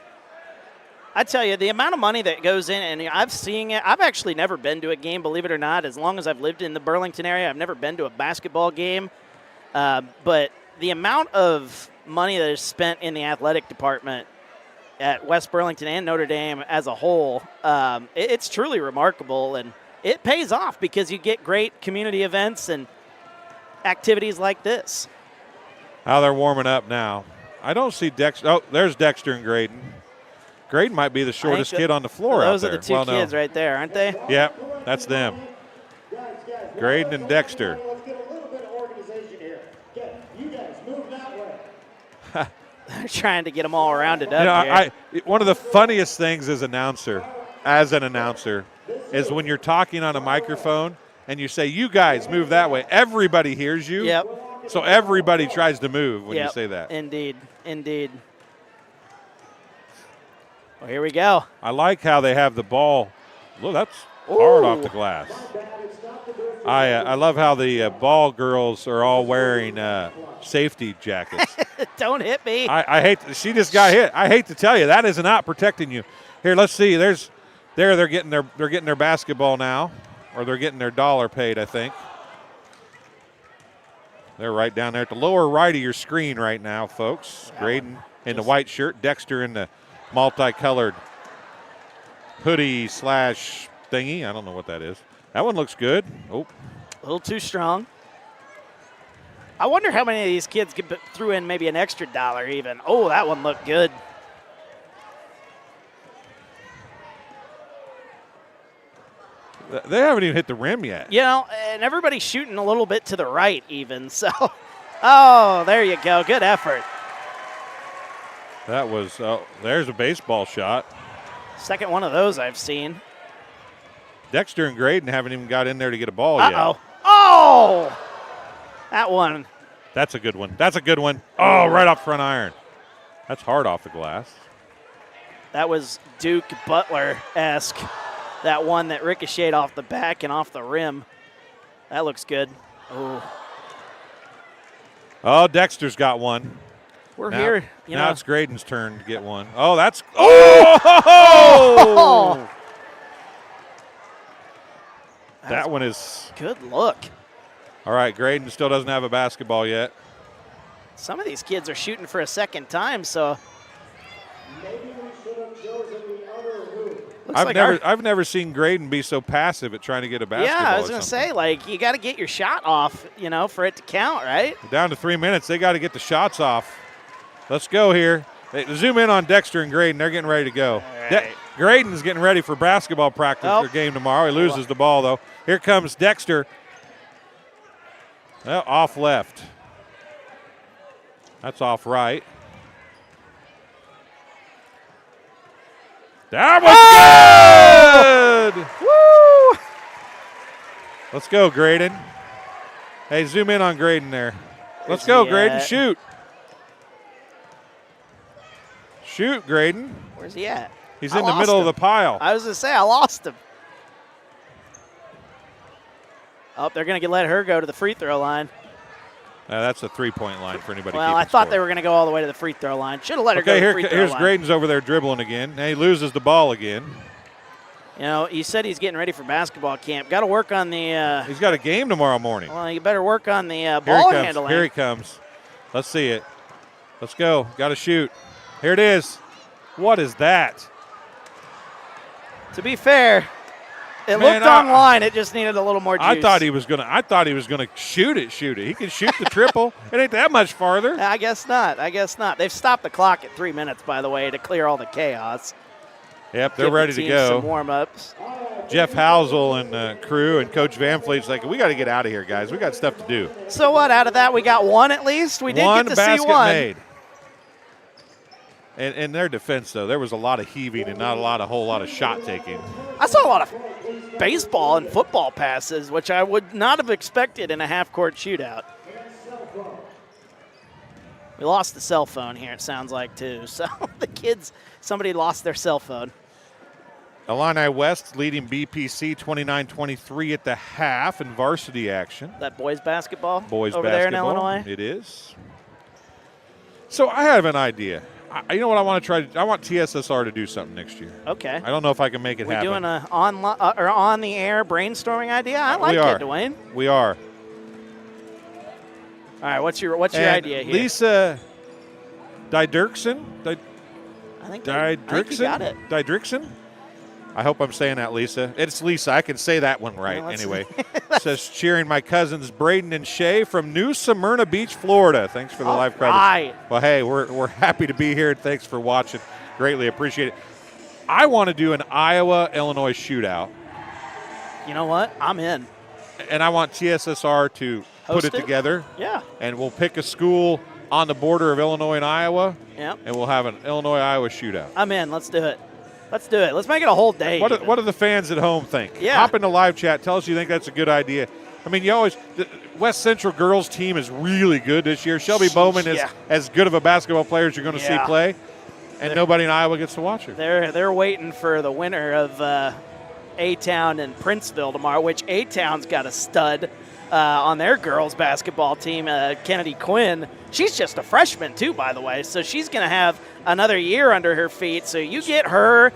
I tell you, the amount of money that goes in, and I've seen it. I've actually never been to a game, believe it or not. As long as I've lived in the Burlington area, I've never been to a basketball game. But the amount of money that is spent in the athletic department at West Burlington and Notre Dame as a whole, it's truly remarkable. And it pays off because you get great community events and activities like this. How they're warming up now. I don't see Dexter. Oh, there's Dexter and Graydon. Graydon might be the shortest kid on the floor out there. Those are the two kids right there, aren't they? Yep, that's them. Graydon and Dexter. Let's get a little bit of organization here. You guys move that way. They're trying to get them all rounded up here. One of the funniest things as an announcer is when you're talking on a microphone and you say, you guys move that way. Everybody hears you. Yep. So everybody tries to move when you say that. Indeed, indeed. Well, here we go. I like how they have the ball. Look, that's hard off the glass. I love how the ball girls are all wearing safety jackets. Don't hit me. I hate. She just got hit. I hate to tell you, that is not protecting you. Here, let's see. They're getting their basketball now, or they're getting their dollar paid, I think. They're right down there at the lower right of your screen right now, folks. Graydon in the white shirt, Dexter in the multicolored hoodie / thingy. I don't know what that is. That one looks good. Oh, a little too strong. I wonder how many of these kids threw in maybe an extra dollar even. Oh, that one looked good. They haven't even hit the rim yet. You know, and everybody's shooting a little bit to the right even. So, oh, there you go. Good effort. That was, there's a baseball shot. Second one of those I've seen. Dexter and Graydon haven't even got in there to get a ball yet. Oh! That one. That's a good one. That's a good one. Oh, right off front iron. That's hard off the glass. That was Duke Butler-esque. That one that ricocheted off the back and off the rim. That looks good. Oh, Dexter's got one. We're here. Now it's Graydon's turn to get one. Oh, that's. Oh! That one is. Good look. All right, Graydon still doesn't have a basketball yet. Some of these kids are shooting for a second time, so. Maybe we should have chosen the other route. I've never seen Graydon be so passive at trying to get a basketball. Yeah, I was going to say, like, you got to get your shot off, for it to count, right? Down to 3 minutes. They got to get the shots off. Let's go here. Zoom in on Dexter and Graydon. They're getting ready to go. Right. Graydon's getting ready for basketball practice or game tomorrow. He loses the ball, though. Here comes Dexter. Well, off left. That's off right. That was good! Woo! Let's go, Graydon. Hey, zoom in on Graydon there. Let's go, Graydon. Shoot. Shoot, Graydon. Where's he at? He's in the middle of the pile. I was going to say, I lost him. Oh, they're going to let her go to the free throw line. That's a three-point line for anybody. Well, I thought they were going to go all the way to the free throw line. Should have let her go to the free throw line. Here's Graydon's over there dribbling again. Now he loses the ball again. You said he's getting ready for basketball camp. Got to work on the he's got a game tomorrow morning. Well, you better work on the ball handling. Here he comes. Let's see it. Let's go. Got to shoot. Here it is. What is that? To be fair, it looked online. It just needed a little more juice. I thought he was gonna shoot it. He can shoot the triple. It ain't that much farther. I guess not. They've stopped the clock at 3 minutes, by the way, to clear all the chaos. Yep, they're ready to go. Some warm-ups. Jeff Housel and crew and Coach Van Fleet's like, we got to get out of here, guys. We got stuff to do. So what? Out of that, we got one at least. We did get to see one. One basket made. And in their defense, though, there was a lot of heaving and not a whole lot of shot taking. I saw a lot of baseball and football passes, which I would not have expected in a half-court shootout. We lost the cell phone here, it sounds like, too. So the kids, somebody lost their cell phone. Illini West leading BPC 29-23 at the half in varsity action. That boys basketball over basketball. There in Illinois? It is. So I have an idea. You know what I want to try? I want TSSR to do something next year. Okay. I don't know if I can make it happen. We're doing an on-the-air brainstorming idea? I like it, Dwayne. We are. All right, what's your idea here? Lisa Didrikson? I think you got it. Didrikson? I hope I'm saying that, Lisa. It's Lisa. I can say that one right anyway. Says, cheering my cousins Braden and Shay from New Smyrna Beach, Florida. Thanks for the live coverage. Right. Well, hey, we're happy to be here. Thanks for watching. Greatly appreciate it. I want to do an Iowa-Illinois shootout. You know what? I'm in. And I want TSSR to put it together. Yeah. And we'll pick a school on the border of Illinois and Iowa. Yep. And we'll have an Illinois-Iowa shootout. I'm in. Let's do it. Let's do it. Let's make it a whole day. What do the fans at home think? Yeah. Hop into live chat. Tell us you think that's a good idea. I mean, the West Central girls team is really good this year. Shelby Bowman is as good of a basketball player as you're going to see play. And nobody in Iowa gets to watch her. They're waiting for the winner of A-Town and Princeville tomorrow, which A-Town's got a stud on their girls basketball team, Kennedy Quinn. She's just a freshman, too, by the way, so she's going to have another year under her feet. So you get her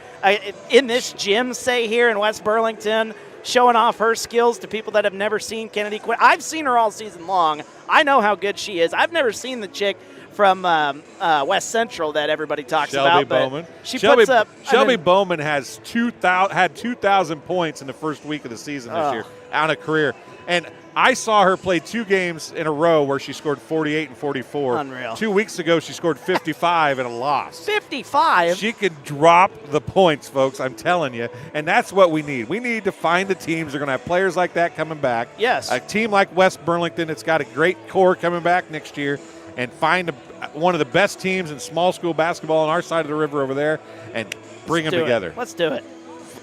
in this gym, say, here in West Burlington, showing off her skills to people that have never seen Kennedy Quinn. I've seen her all season long. I know how good she is. I've never seen the chick from West Central that everybody talks Shelby about. Bowman. Shelby Bowman has 2,000 points in the first week of the season this year on a career. And I saw her play 2 games in a row where she scored 48 and 44. Unreal. 2 weeks ago, she scored 55 in a loss. 55? She can drop the points, folks, I'm telling you. And that's what we need. We need to find the teams that are going to have players like that coming back. Yes. A team like West Burlington that's got a great core coming back next year, and find one of the best teams in small school basketball on our side of the river over there and bring them together. Let's do it.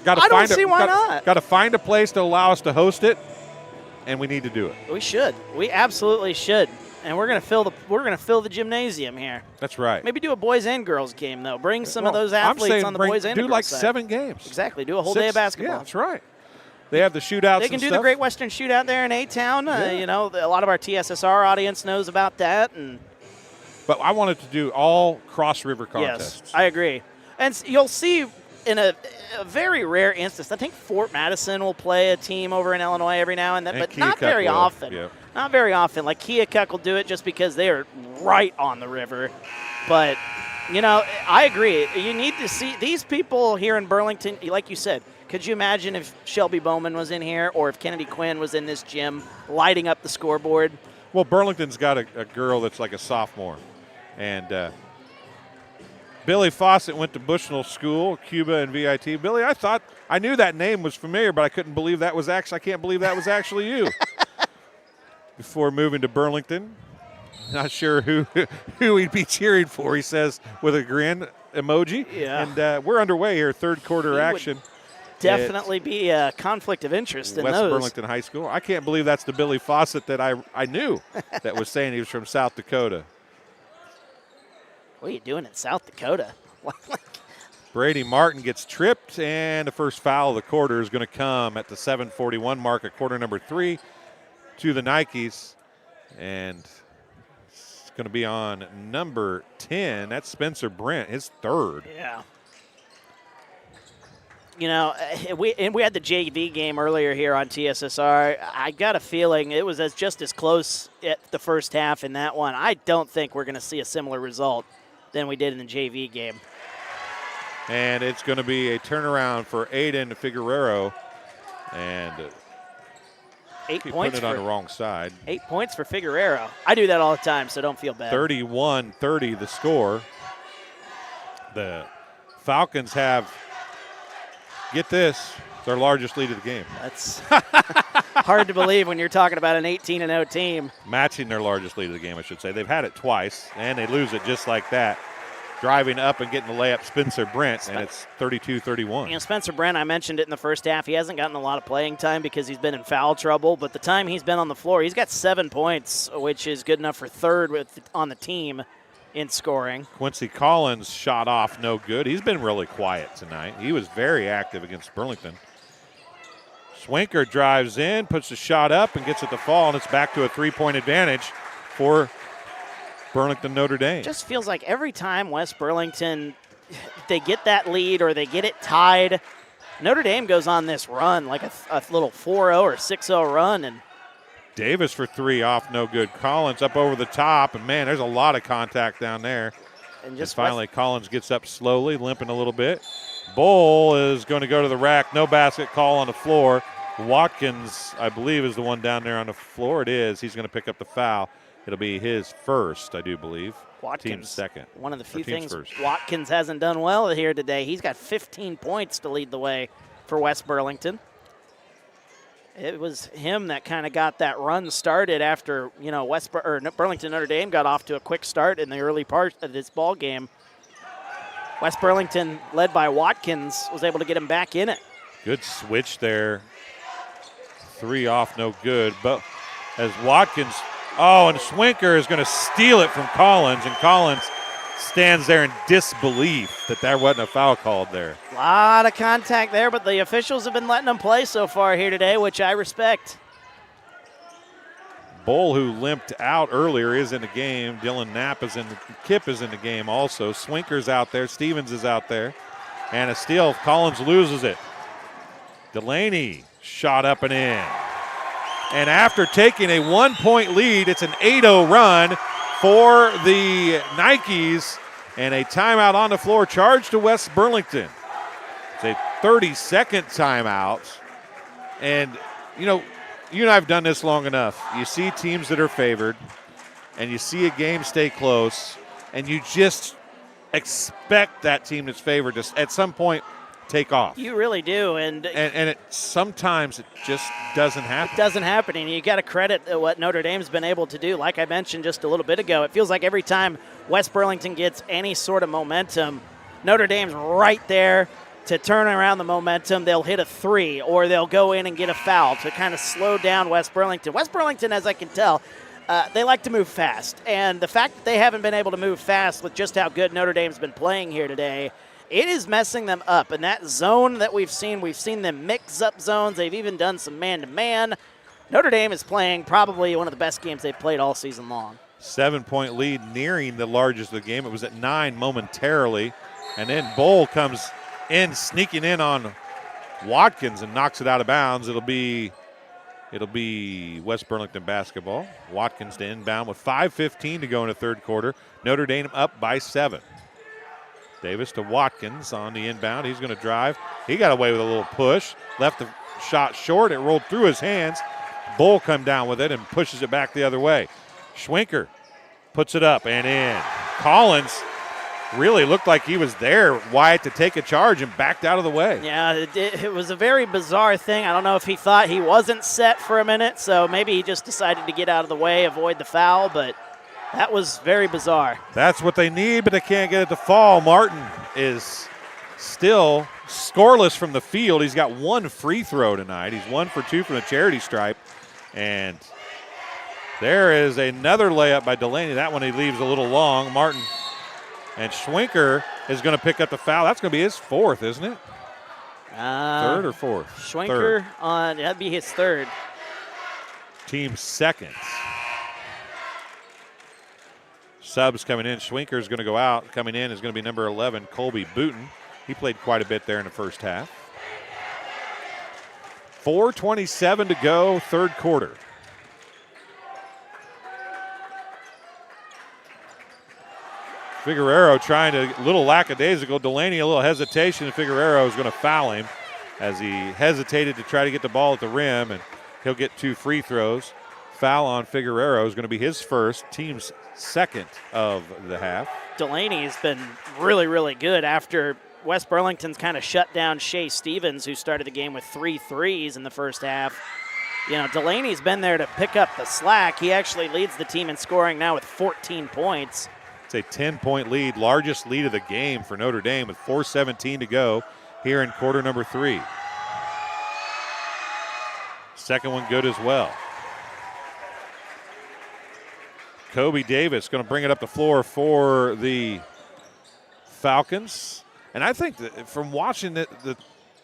I don't see why not. Got to find a place to allow us to host it, and we need to do it. We should. We absolutely should. And we're gonna fill the gymnasium here. That's right. Maybe do a boys and girls game though. Bring some of those athletes on the boys and do girls like side. 7 games. Exactly. Do a whole day of basketball. Yeah, that's right. They have the shootouts. They can do stuff. the Great Western Shootout there in A-Town. A lot of our TSSR audience knows about that. But I wanted to do all cross river contests. Yes, I agree. And you'll see in a very rare instance, I think Fort Madison will play a team over in Illinois every now and then, but not very often. Yeah. Not very often. Like Keokuk will do it just because they are right on the river. But, I agree. You need to see these people here in Burlington, like you said. Could you imagine if Shelby Bowman was in here or if Kennedy Quinn was in this gym lighting up the scoreboard? Well, Burlington's got a girl that's like a sophomore. And Billy Fawcett went to Bushnell School, Cuba and VIT. Billy, I knew that name was familiar, but I can't believe that was actually you. Before moving to Burlington, not sure who he'd be cheering for, he says with a grin emoji. Yeah. And we're underway here, third quarter action. Definitely be a conflict of interest in West those. Burlington High School. I can't believe that's the Billy Fawcett that I knew that was saying he was from South Dakota. What are you doing in South Dakota? Brady Martin gets tripped, and the first foul of the quarter is going to come at the 7:41 mark at quarter number 3 to the Nikes. And it's going to be on number 10. That's Spencer Brent, his third. Yeah. We had the JV game earlier here on TSSR. I got a feeling it was just as close at the first half in that one. I don't think we're going to see a similar result than we did in the JV game. And it's going to be a turnaround for Aiden Figueroa. And 8 keep points. Putting it on the wrong side. 8 points for Figueroa. I do that all the time, so don't feel bad. 31-30 the score. The Falcons have, get this, their largest lead of the game. That's hard to believe when you're talking about an 18-0 team. Matching their largest lead of the game, I should say. They've had it twice, and they lose it just like that. Driving up and getting the layup, Spencer Brent, and it's 32-31. Spencer Brent, I mentioned it in the first half. He hasn't gotten a lot of playing time because he's been in foul trouble, but the time he's been on the floor, he's got 7 points, which is good enough for third on the team in scoring. Quincy Collins shot off no good. He's been really quiet tonight. He was very active against Burlington. Swinker drives in, puts the shot up, and gets it to fall, and it's back to a 3-point advantage for Burlington Notre Dame. Just feels like every time West Burlington, they get that lead or they get it tied, Notre Dame goes on this run, like a little 4-0 or 6-0 run. And Davis for 3 off, no good. Collins up over the top, and man, there's a lot of contact down there. And just finally, Collins gets up slowly, limping a little bit. Bull is going to go to the rack. No basket call on the floor. Watkins, I believe, is the one down there on the floor. It is. He's going to pick up the foul. It'll be his first, I do believe. Watkins, team's second. One of the few things first. Watkins hasn't done well here today. He's got 15 points to lead the way for West Burlington. It was him that kind of got that run started after, Burlington Notre Dame got off to a quick start in the early part of this ball game. West Burlington, led by Watkins, was able to get him back in it. Good switch there. 3 off, no good. But as Watkins, and Schwenker is going to steal it from Collins, and Collins stands there in disbelief that there wasn't a foul called there. A lot of contact there, but the officials have been letting them play so far here today, which I respect. Bull, who limped out earlier, is in the game. Dylan Knapp Kip is in the game also. Swinker's out there. Stevens is out there. And a steal. Collins loses it. Delaney shot up and in. And after taking a 1-point lead, it's an 8-0 run for the Nikes, and a timeout on the floor charged to West Burlington. It's a 30-second timeout. And, you and I have done this long enough. You see teams that are favored, and you see a game stay close, and you just expect that team that's favored to, at some point, take off. You really do, and sometimes it just doesn't happen. It doesn't happen, and you got to credit what Notre Dame's been able to do. Like I mentioned just a little bit ago, it feels like every time West Burlington gets any sort of momentum, Notre Dame's right there to turn around the momentum. They'll hit a 3, or they'll go in and get a foul to kind of slow down West Burlington. West Burlington, as I can tell, they like to move fast, and the fact that they haven't been able to move fast with just how good Notre Dame's been playing here today, it is messing them up. And that zone that we've seen them mix up zones. They've even done some man-to-man. Notre Dame is playing probably one of the best games they've played all season long. 7-point lead, nearing the largest of the game. It was at 9 momentarily. And then Bull comes in, sneaking in on Watkins and knocks it out of bounds. It'll be West Burlington basketball. Watkins to inbound with 5:15 to go in the third quarter. Notre Dame up by 7. Davis to Watkins on the inbound. He's going to drive. He got away with a little push. Left the shot short. It rolled through his hands. Bull come down with it and pushes it back the other way. Schwenker puts it up and in. Collins really looked like he was there, Wyatt, to take a charge, and backed out of the way. Yeah, it was a very bizarre thing. I don't know if he thought he wasn't set for a minute, so maybe he just decided to get out of the way, avoid the foul, but that was very bizarre. That's what they need, but they can't get it to fall. Martin is still scoreless from the field. He's got 1 free throw tonight. He's 1 for 2 from the charity stripe. And there is another layup by Delaney. That one he leaves a little long. Martin and Schwenker is going to pick up the foul. That's going to be his 4th, isn't it? Third or 4th? Schwenker that'd be his 3rd. Team 2nd. Subs coming in. Schwenker is going to go out. Coming in is going to be number 11, Colby Booten. He played quite a bit there in the first half. 4:27 to go, third quarter. Figueroa trying to, a little lackadaisical. Delaney, a little hesitation, and Figueroa is going to foul him as he hesitated to try to get the ball at the rim, and he'll get 2 free throws. Foul on Figueroa is going to be his first, team's 2nd of the half. Delaney has been really, really good after West Burlington's kind of shut down Shea Stevens, who started the game with 3 threes in the first half. Delaney's been there to pick up the slack. He actually leads the team in scoring now with 14 points. It's a 10-point lead, largest lead of the game for Notre Dame with 4:17 to go here in quarter number 3. Second one good as well. Kobe Davis going to bring it up the floor for the Falcons. And I think that from watching the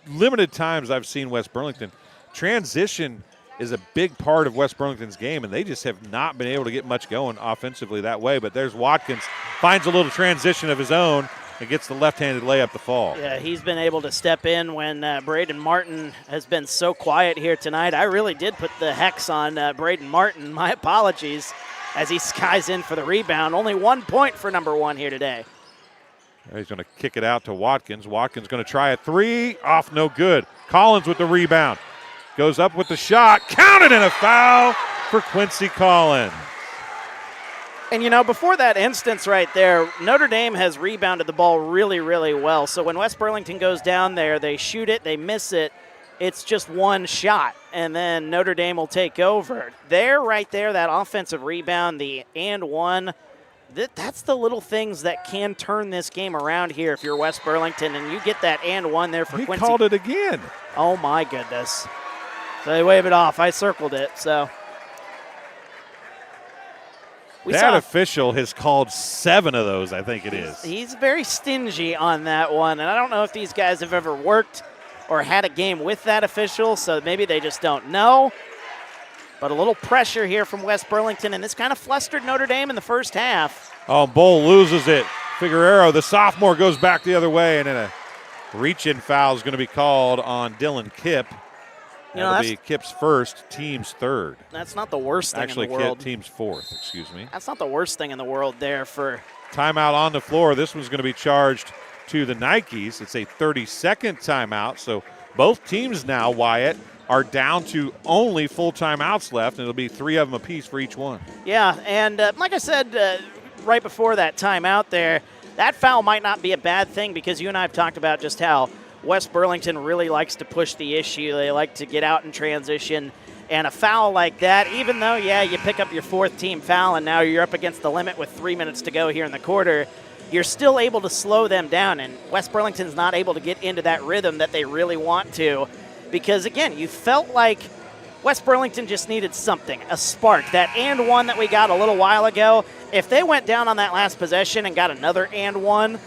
limited times I've seen West Burlington, transition is a big part of West Burlington's game, and they just have not been able to get much going offensively that way. But there's Watkins, finds a little transition of his own and gets the left-handed layup to fall. Yeah, he's been able to step in when Braden Martin has been so quiet here tonight. I really did put the hex on Braden Martin. My apologies, as he skies in for the rebound. Only 1 point for number 1 here today. He's going to kick it out to Watkins. Watkins going to try a three. Off, no good. Collins with the rebound. Goes up with the shot. Counted, and a foul for Quincy Collins. And, before that instance right there, Notre Dame has rebounded the ball really, really well. So when West Burlington goes down there, they shoot it, they miss it. It's just one shot, and then Notre Dame will take over. Right there, that offensive rebound, the and one, that's the little things that can turn this game around here if you're West Burlington, and you get that and one there for Quincy. He called it again. Oh, my goodness. So they wave it off. I circled it, so. That official has called 7 of those, I think it is. He's very stingy on that one, and I don't know if these guys have ever worked or had a game with that official, so maybe they just don't know. But a little pressure here from West Burlington, and this kind of flustered Notre Dame in the first half. Oh, Bull loses it. Figueroa, the sophomore, goes back the other way, and then a reach-in foul is going to be called on Dylan Kipp. That'll be Kipp's first, team's third. That's not the worst thing in the world. Actually, team's fourth, excuse me. That's not the worst thing in the world there for. Timeout on the floor. This one's going to be charged to the Nikes. It's a 30-second timeout, so both teams now, Wyatt, are down to only full timeouts left, and it'll be 3 of them apiece for each one. Yeah, and like I said right before that timeout there, that foul might not be a bad thing because you and I have talked about just how West Burlington really likes to push the issue. They like to get out in transition. And a foul like that, even though, you pick up your 4th team foul and now you're up against the limit with 3 minutes to go here in the quarter, you're still able to slow them down. And West Burlington's not able to get into that rhythm that they really want to because, again, you felt like West Burlington just needed something, a spark. That and one that we got a little while ago, if they went down on that last possession and got another and one,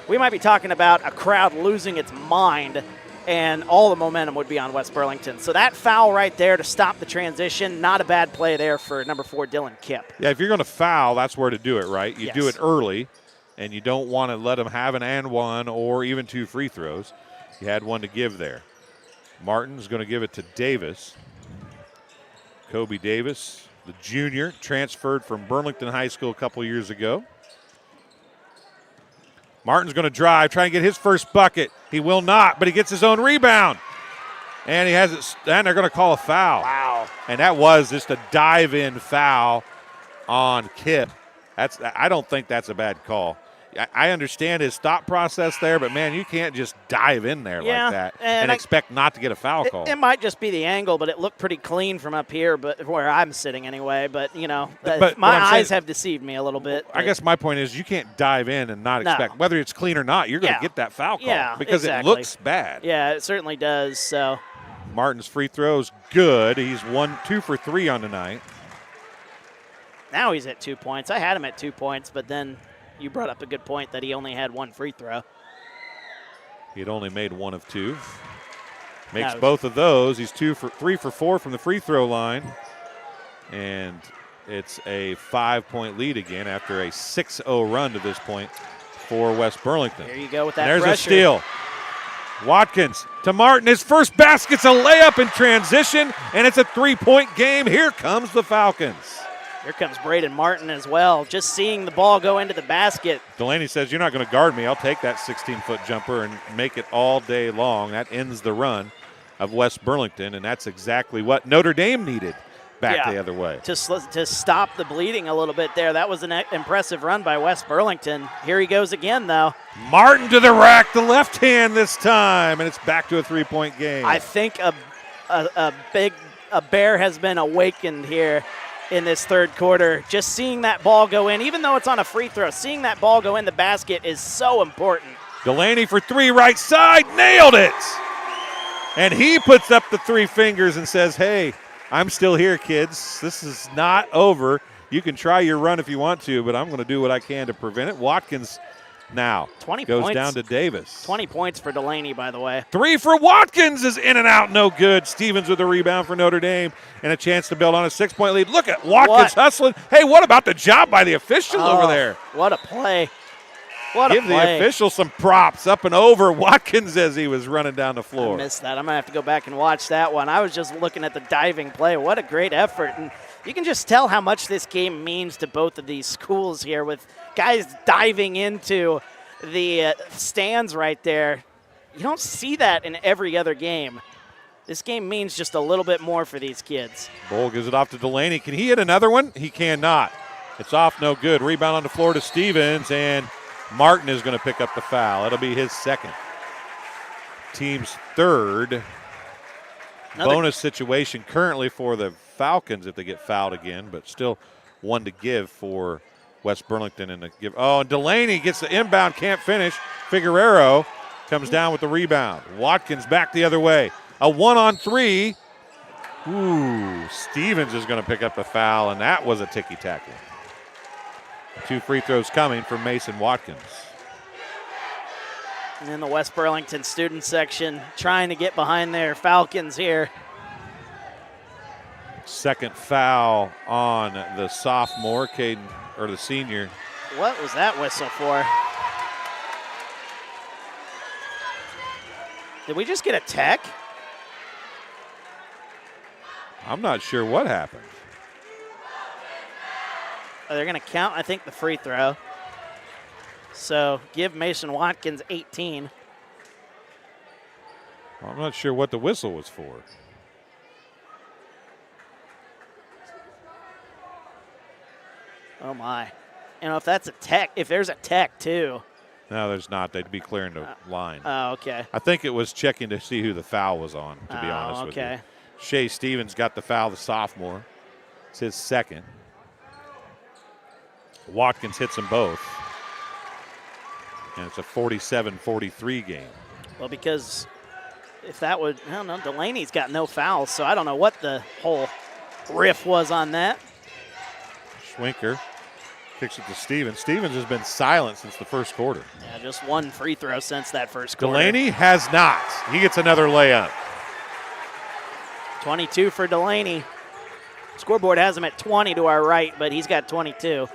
we might be talking about a crowd losing its mind, and all the momentum would be on West Burlington. So that foul right there to stop the transition, not a bad play there for number 4, Dylan Kipp. Yeah, if you're going to foul, that's where to do it, right? You Yes. do it early, and you don't want to let them have an and one or even 2 free throws. You had one to give there. Martin's going to give it to Davis. Kobe Davis, the junior, transferred from Burlington High School a couple years ago. Martin's going to drive, try and get his first bucket. He will not, but he gets his own rebound. And he has it, and they're going to call a foul. Wow. And that was just a dive-in foul on Kipp. I don't think that's a bad call. I understand his thought process there, but, man, you can't just dive in there like that and expect not to get a foul call. It might just be the angle, but it looked pretty clean from up here, but where I'm sitting anyway. But, my eyes have deceived me a little bit. I guess my point is you can't dive in and not expect, whether it's clean or not, you're going to get that foul call because it looks bad. Yeah, it certainly does. So Martin's free throw's good. He's 2 for 3 on the night. Now he's at 2 points. I had him at 2 points, but then you brought up a good point that he only had 1 free throw. He had only made 1 of 2. Makes both of those. He's 3 for 4 from the free throw line. And it's a 5-point lead again after a 6-0 run to this point for West Burlington. There you go with that There's pressure. A steal. Watkins to Martin. His first basket's a layup in transition, and it's a 3-point game. Here comes the Falcons. Here comes Braden Martin as well. Just seeing the ball go into the basket. Delaney says, you're not going to guard me. I'll take that 16-foot jumper and make it all day long. That ends the run of West Burlington, and that's exactly what Notre Dame needed back the other way. To stop the bleeding a little bit there. That was an impressive run by West Burlington. Here he goes again, though. Martin to the rack, the left hand this time, and it's back to a 3-point game. I think a bear has been awakened here in this third quarter. Just seeing that ball go in, even though it's on a free throw, seeing that ball go in the basket is so important. Delaney for 3, right side, nailed it. And he puts up the 3 fingers and says, hey, I'm still here, kids. This is not over. You can try your run if you want to, but I'm going to do what I can to prevent it. Watkins now 20 goes points. down to Davis. 20 points for Delaney, by the way. 3 for Watkins is in and out, no good. Stevens with a rebound for Notre Dame and a chance to build on a 6-point lead. Look at Watkins hustling. Hey, what about the job by the official over there? What a play. Give the official some props up and over Watkins as he was running down the floor. I missed that. I'm going to have to go back and watch that one. I was just looking at the diving play. What a great effort. And you can just tell how much this game means to both of these schools here with guys diving into the stands right there. You don't see that in every other game. This game means just a little bit more for these kids. Bull gives it off to Delaney. Can he hit another one? He cannot. It's off, no good. Rebound on the floor to Stevens, and Martin is going to pick up the foul. It'll be his second. Team's third. Bonus situation currently for the Falcons if they get fouled again, but still one to give for West Burlington. And Delaney gets the inbound, can't finish. Figueroa comes down with the rebound. Watkins back the other way. A 1-on-3. Ooh, Stevens is going to pick up the foul, and that was a ticky-tacky. 2 free throws coming from Mason Watkins. And then the West Burlington student section trying to get behind their Falcons here. Second foul on the sophomore, the senior. What was that whistle for? Did we just get a tech? I'm not sure what happened. They're going to count, I think, the free throw. So give Mason Watkins 18. Well, I'm not sure what the whistle was for. Oh, my. You know, if that's a tech, if there's a tech, too. No, there's not. They'd be clearing the line. Oh, okay. I think it was checking to see who the foul was on, to be honest with you. Shea Stevens got the foul, the sophomore. It's his second. Watkins hits them both. And it's a 47-43 game. Well, because if that would, I don't know, Delaney's got no fouls, so I don't know what the whole riff was on that. Schwenker kicks it to Stevens. Stevens has been silent since the first quarter. Yeah, just one free throw since that first quarter. Delaney has not. He gets another layup. 22 for Delaney. Scoreboard has him at 20 to our right, but he's got 22.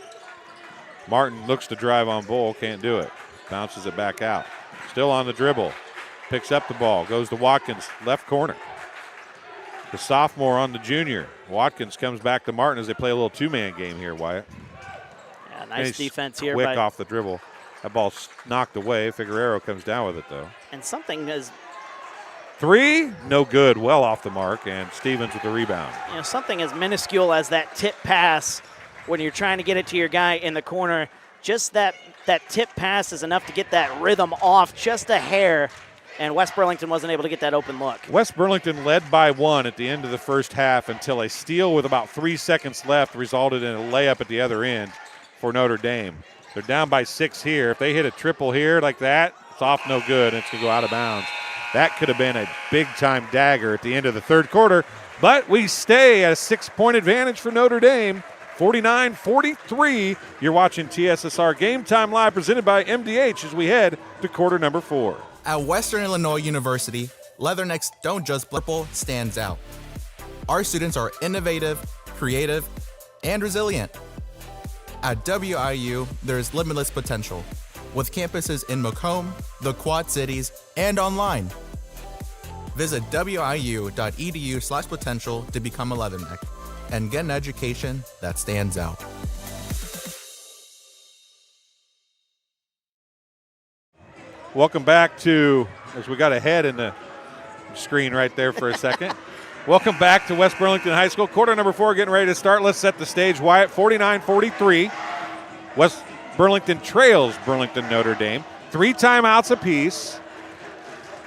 Martin looks to drive on Bull, can't do it. Bounces it back out. Still on the dribble. Picks up the ball. Goes to Watkins, left corner. The sophomore on the junior. Watkins comes back to Martin as they play a little two-man game here, Wyatt. Yeah, nice defense here. Quick off the dribble. That ball's knocked away. Figueroa comes down with it, though. And something is... 3, no good. Well off the mark, and Stevens with the rebound. You know, something as minuscule as that tip pass when you're trying to get it to your guy in the corner. Just that tip pass is enough to get that rhythm off just a hair, and West Burlington wasn't able to get that open look. West Burlington led by 1 at the end of the first half until a steal with about 3 seconds left resulted in a layup at the other end for Notre Dame. They're down by 6 here. If they hit a triple here like that, it's off no good, and it's going to go out of bounds. That could have been a big-time dagger at the end of the third quarter, but we stay at a 6-point advantage for Notre Dame. 49-43. You're watching TSSR Game Time Live presented by MDH as we head to quarter number 4. At Western Illinois University, Leathernecks don't just purple stands out. Our students are innovative, creative, and resilient. At WIU, there's limitless potential, with campuses in Macomb, the Quad Cities, and online. Visit wiu.edu/potential to become a Leatherneck and get an education that stands out. Welcome back to, as we got a head in the screen right there for a second. Welcome back to West Burlington High School. Quarter number 4 getting ready to start. Let's set the stage. Wyatt, 49-43. West Burlington trails Burlington Notre Dame. 3 timeouts apiece.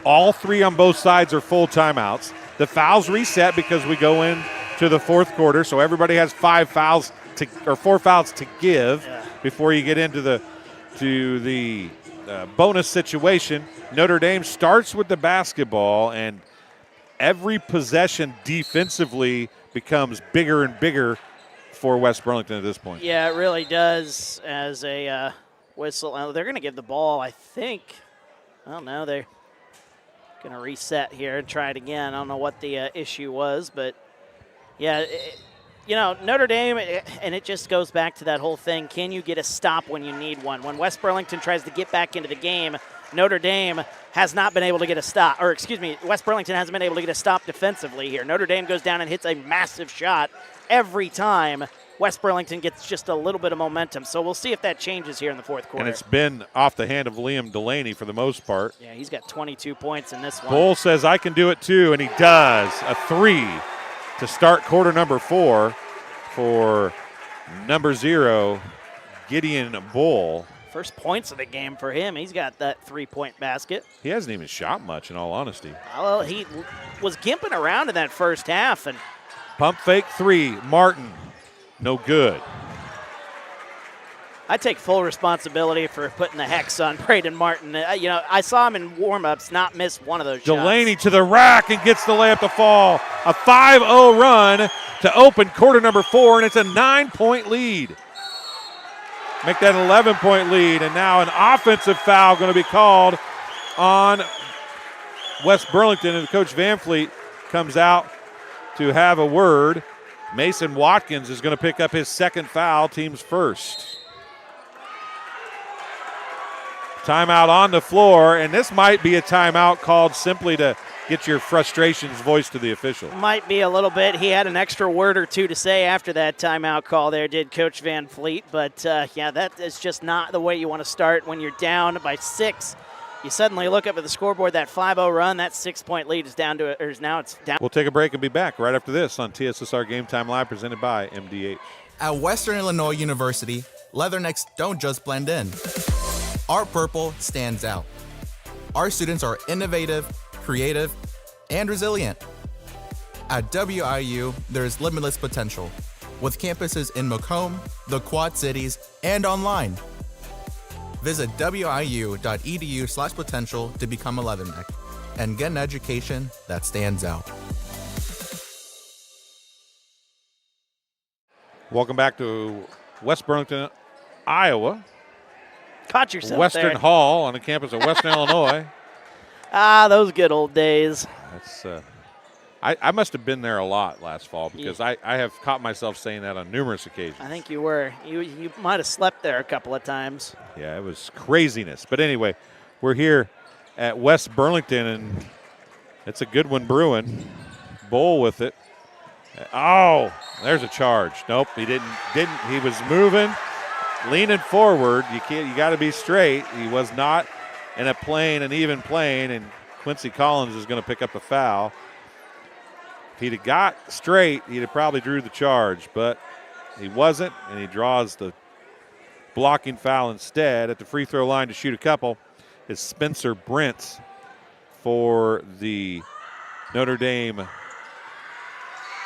All 3 on both sides are full timeouts. The fouls reset because we go in to the fourth quarter, so everybody has 4 fouls to give before you get into the bonus situation. Notre Dame starts with the basketball, and every possession defensively becomes bigger and bigger for West Burlington at this point. Yeah, it really does. As a whistle, they're going to give the ball, I think. I don't know. They're going to reset here and try it again. I don't know what the issue was, but yeah, Notre Dame, and it just goes back to that whole thing. Can you get a stop when you need one? When West Burlington tries to get back into the game, Notre Dame has not been able to get a stop. West Burlington hasn't been able to get a stop defensively here. Notre Dame goes down and hits a massive shot every time West Burlington gets just a little bit of momentum. So we'll see if that changes here in the fourth quarter. And it's been off the hand of Liam Delaney for the most part. Yeah, he's got 22 points in this one. Bull says, I can do it too, and he does. A 3 to start quarter number 4 for number 0, Gideon Bull. First points of the game for him. He's got that 3-point basket. He hasn't even shot much, in all honesty. Well, he was gimping around in that first half. And Pump fake 3, Martin, no good. I take full responsibility for putting the hex on Braden Martin. I saw him in warm-ups not miss one of those Delaney shots. to the rack and gets the layup to fall. A 5-0 run to open quarter number 4, and it's a 9-point lead. Make that an 11-point lead, and now an offensive foul going to be called on West Burlington, and Coach Van Fleet comes out to have a word. Mason Watkins is going to pick up his second foul, team's first. Timeout on the floor, and this might be a timeout called simply to get your frustrations voiced to the official. Might be a little bit. He had an extra word or two to say after that timeout call there, did Coach Van Fleet. But, that is just not the way you want to start when you're down by 6. You suddenly look up at the scoreboard, that 5-0 run, that 6-point lead is down to, or now it's down. We'll take a break and be back right after this on TSSR Game Time Live, presented by MDH. At Western Illinois University, leathernecks don't just blend in. Our purple stands out. Our students are innovative, creative, and resilient. At WIU, there's limitless potential, with campuses in Macomb, the Quad Cities, and online. Visit wiu.edu/potential to become a leatherneck and get an education that stands out. Welcome back to West Burlington, Iowa. Caught yourself Western there. Hall on the campus of Western Illinois. Those good old days. That's I must have been there a lot last fall because I have caught myself saying that on numerous occasions. I think you were. You might have slept there a couple of times. Yeah, it was craziness. But anyway, we're here at West Burlington, and it's a good one brewing. Bull with it. Oh, there's a charge. Nope, he didn't. He was moving, leaning forward. You got to be straight. He was not in an even plane, and Quincy Collins is going to pick up a foul. If he'd have got straight, he'd have probably drew the charge, but he wasn't, and he draws the blocking foul instead. At the free throw line to shoot a couple is Spencer Brents for the Notre Dame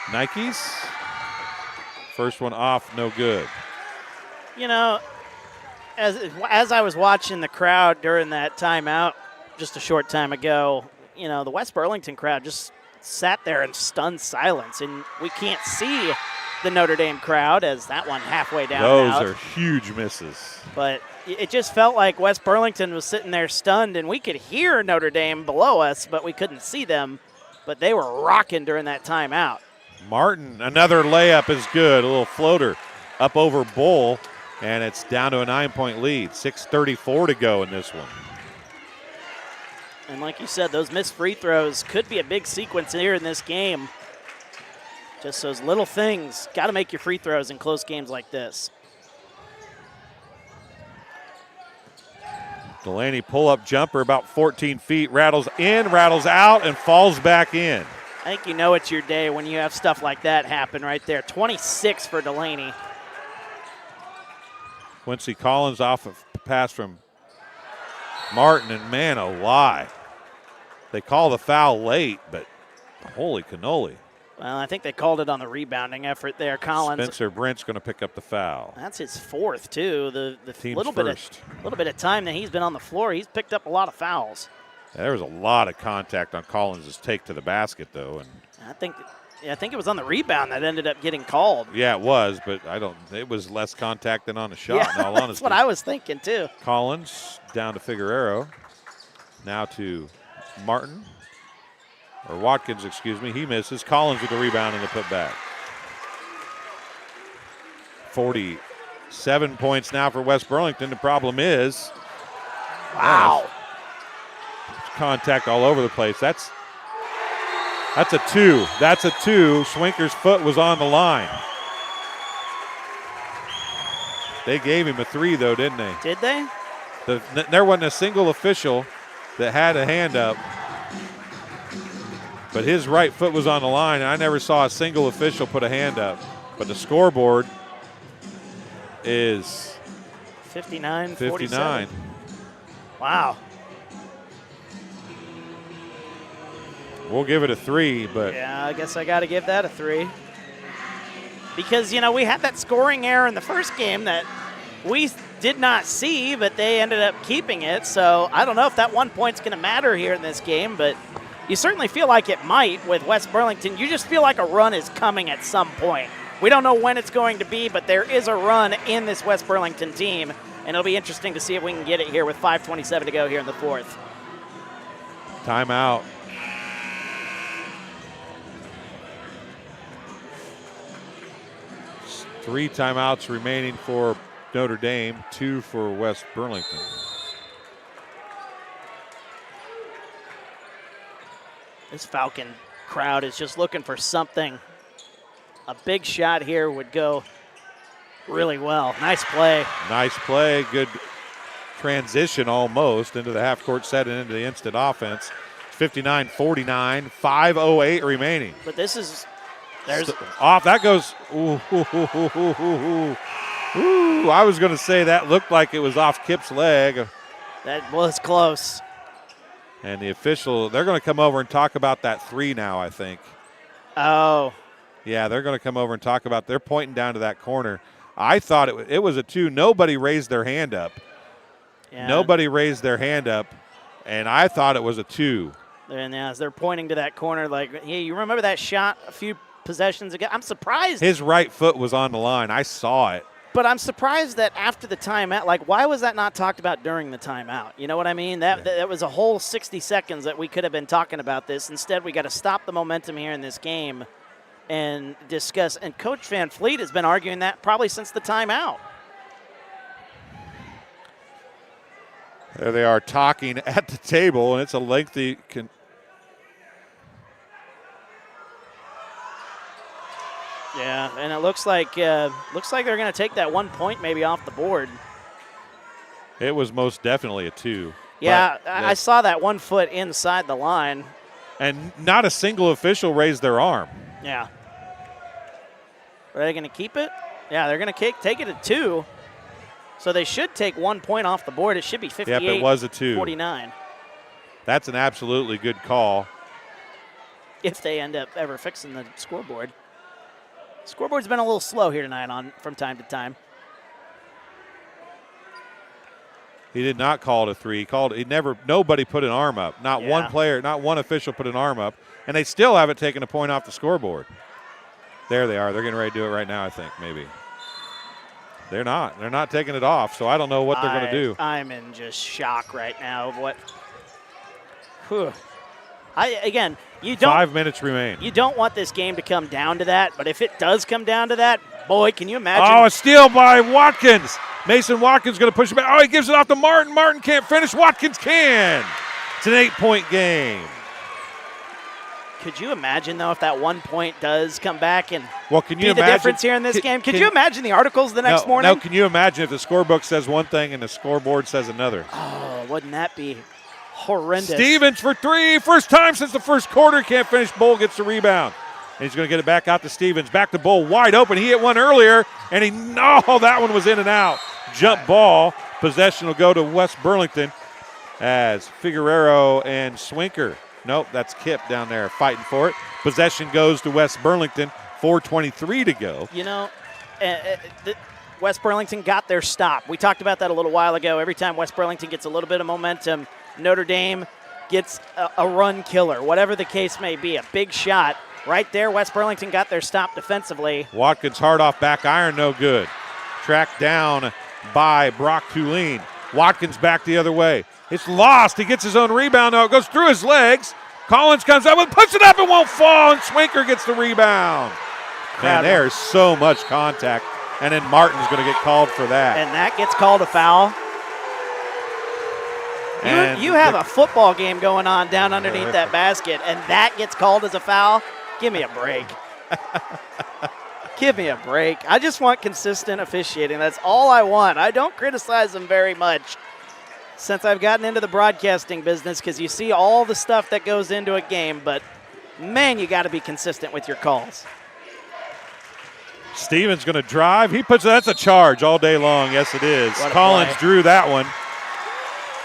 Nikes. First one off, no good. As I was watching the crowd during that timeout just a short time ago, the West Burlington crowd just sat there in stunned silence, and we can't see the Notre Dame crowd as that one halfway down. Those are huge misses. But it just felt like West Burlington was sitting there stunned, and we could hear Notre Dame below us, but we couldn't see them. But they were rocking during that timeout. Martin, another layup is good. A little floater up over Bull, and it's down to a 9-point lead. 6:34 to go in this one. And like you said, those missed free throws could be a big sequence here in this game. Just those little things. Got to make your free throws in close games like this. Delaney pull-up jumper about 14 feet, rattles in, rattles out, and falls back in. I think it's your day when you have stuff like that happen right there. 26 for Delaney. Quincy Collins off of pass from Martin, and man, oh why. They call the foul late, but holy cannoli. Well, I think they called it on the rebounding effort there, Collins. Spencer Brent's going to pick up the foul. That's his fourth, too. The Team's little first. bit of time that he's been on the floor, he's picked up a lot of fouls. There was a lot of contact on Collins' take to the basket, though, and I think it was on the rebound that ended up getting called. yeah, it was, but it was less contact than on the shot, in all honesty. That's what I was thinking, too. Collins down to Figueroa. Now to Martin. Or Watkins, excuse me. He misses. Collins with the rebound and the putback. 47 points now for West Burlington. The problem is, Wow. contact all over the place. That's a two. That's a two. Swinker's foot was on the line. They gave him a 3, though, didn't they? Did they? There wasn't a single official that had a hand up, but his right foot was on the line, and I never saw a single official put a hand up. But the scoreboard is 59. Wow. We'll give it a 3, but Yeah, I guess I got to give that a 3. Because, we had that scoring error in the first game that we did not see, but they ended up keeping it. So I don't know if that 1 point's going to matter here in this game, but you certainly feel like it might with West Burlington. You just feel like a run is coming at some point. We don't know when it's going to be, but there is a run in this West Burlington team, and it'll be interesting to see if we can get it here with 5:27 to go here in the fourth. timeout. Three timeouts remaining for Notre Dame, 2 for West Burlington. This Falcon crowd is just looking for something. A big shot here would go really well. Nice play. Nice play. Good transition almost into the half-court set and into the instant offense. 59-49, 5:08 remaining. But this is, there's off. That goes. Ooh, ooh, I was going to say that looked like it was off Kip's leg. That was close. And the official, they're going to come over and talk about that 3 now, I think. Oh. Yeah, they're going to come over and talk about, they're pointing down to that corner. I thought it was a 2. Nobody raised their hand up. Yeah. Nobody raised their hand up, and I thought it was a 2. And as they're pointing to that corner, like, hey, you remember that shot a few possessions ago? I'm surprised. His right foot was on the line. I saw it. But I'm surprised that after the timeout, like, why was that not talked about during the timeout? You know what I mean? That was a whole 60 seconds that we could have been talking about this. Instead, we got to stop the momentum here in this game and discuss. And Coach Van Fleet has been arguing that probably since the timeout. There they are talking at the table, and it's a lengthy. Yeah, and it looks like they're going to take that 1 point maybe off the board. It was most definitely a 2. Yeah, I saw that 1 foot inside the line. And not a single official raised their arm. Yeah. Are they going to keep it? Yeah, they're going to take it at 2. So they should take 1 point off the board. It should be 58. Yep, it was a 2. 49. That's an absolutely good call. If they end up ever fixing the scoreboard. Scoreboard's been a little slow here tonight from time to time. He did not call it a 3. Nobody put an arm up. Not one player, not one official put an arm up. And they still haven't taken a point off the scoreboard. There they are. They're getting ready to do it right now, I think, maybe. They're not. They're not taking it off, so I don't know what they're going to do. I'm in just shock right now of what. Whew. Again, you don't. 5 minutes remain. You don't want this game to come down to that, but if it does come down to that, boy, can you imagine? Oh, a steal by Watkins. Mason Watkins going to push it back. Oh, he gives it off to Martin. Martin can't finish. Watkins can. It's an 8-point game. Could you imagine, though, if that 1 point does come back and can you be the difference here in this game? Could you imagine the articles the next morning? No, can you imagine if the scorebook says one thing and the scoreboard says another? Oh, wouldn't that be horrendous? Stevens for 3. First time since the first quarter. Can't finish. Bull gets the rebound. And he's going to get it back out to Stevens. Back to Bull. Wide open. He hit one earlier, and that one was in and out. Jump ball. Possession will go to West Burlington as Figueroa and Swinker. Nope, that's Kip down there fighting for it. Possession goes to West Burlington. 4:23 to go. You know, West Burlington got their stop. We talked about that a little while ago. Every time West Burlington gets a little bit of momentum, Notre Dame gets a run killer, whatever the case may be, a big shot. Right there, West Burlington got their stop defensively. Watkins hard off back iron, no good. Tracked down by Brock Tulane. Watkins back the other way. It's lost. He gets his own rebound. No, it goes through his legs. Collins comes up and puts it up. It won't fall, and Swinker gets the rebound. And there's so much contact. And then Martin's going to get called for that. And that gets called a foul. You have a football game going on down underneath that basket, and that gets called as a foul? Give me a break. Give me a break. I just want consistent officiating. That's all I want. I don't criticize them very much since I've gotten into the broadcasting business because you see all the stuff that goes into a game, but man, you got to be consistent with your calls. Stevens going to drive. He puts that's a charge all day long. Yes, it is. Collins play. drew that one.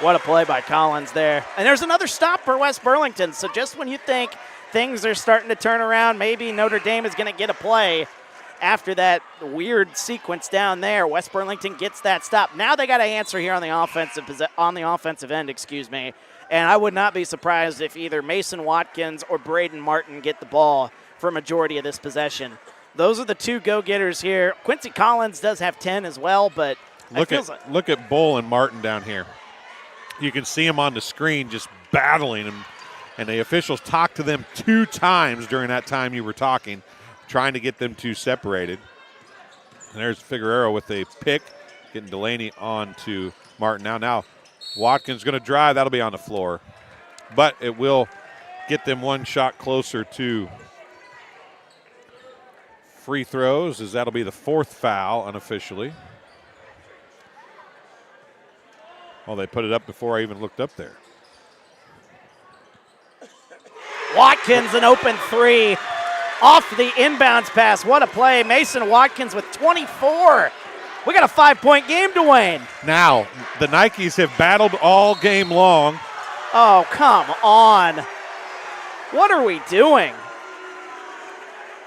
What a play by Collins there. And there's another stop for West Burlington. So just when you think things are starting to turn around, maybe Notre Dame is going to get a play after that weird sequence down there, West Burlington gets that stop. Now they got to answer here on the offensive end, And I would not be surprised if either Mason Watkins or Braden Martin get the ball for a majority of this possession. Those are the two go-getters here. Quincy Collins does have 10 as well, but look at Bull and Martin down here. You can see him on the screen just battling him, and the officials talked to them 2 times during that time you were talking, trying to get them two separated. And there's Figueroa with a pick, getting Delaney on to Martin. Now Watkins going to drive. That'll be on the floor. But it will get them one shot closer to free throws, as that'll be the 4th foul unofficially. Well, they put it up before I even looked up there. Watkins, an open 3 off the inbounds pass. What a play. Mason Watkins with 24. We got a 5-point game, Dwayne. Now, the Nikes have battled all game long. Oh, come on. What are we doing?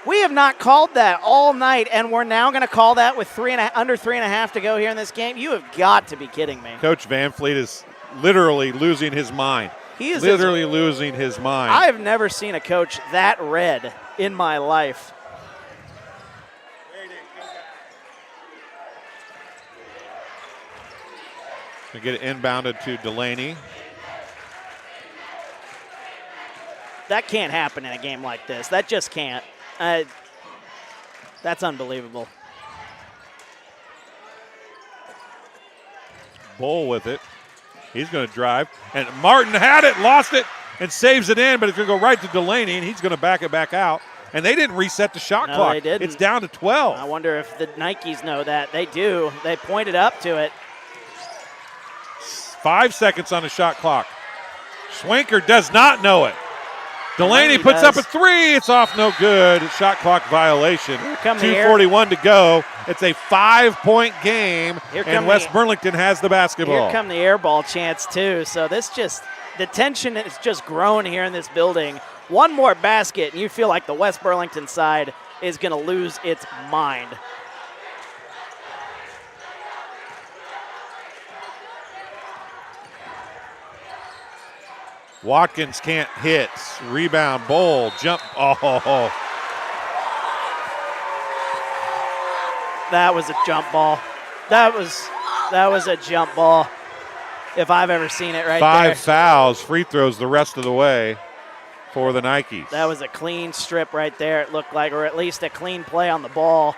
We have not called that all night, and we're now going to call that with under 3.5 to go here in this game. You have got to be kidding me. Coach Van Fleet is literally losing his mind. He is literally losing his mind. I have never seen a coach that red in my life. We get it inbounded to Delaney. That can't happen in a game like this. That just can't. That's unbelievable. Bull with it. He's going to drive. And Martin had it, lost it, and saves it in, but it's going to go right to Delaney, and he's going to back it back out. And they didn't reset the shot clock. They didn't. It's down to 12. I wonder if the Nikes know that. They do. They pointed up to it. 5 seconds on the shot clock. Schwenker does not know it. Delaney puts up a 3. It's off, no good. Shot clock violation. 2:41 to go. It's a 5-point game, and West Burlington has the basketball. Here come the air ball chants, too. So the tension has just grown here in this building. One more basket, and you feel like the West Burlington side is going to lose its mind. Watkins can't hit. Rebound, Bowl, jump. Oh. That was a jump ball. That was a jump ball, if I've ever seen it right there. 5 fouls, free throws the rest of the way for the Nikes. That was a clean strip right there, it looked like, or at least a clean play on the ball.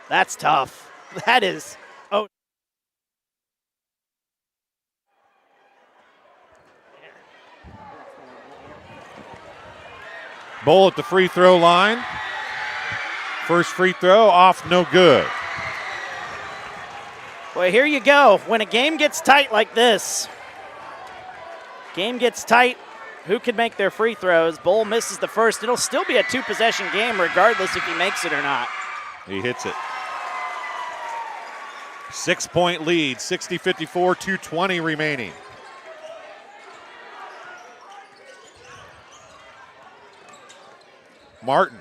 That's tough. That is. Oh. Bull at the free throw line. First free throw off, no good. Well, here you go. When a game gets tight like this, game gets tight, who can make their free throws? Bull misses the first. It'll still be a 2-possession game regardless if he makes it or not. He hits it. 6-point lead, 60-54, 2:20 remaining. Martin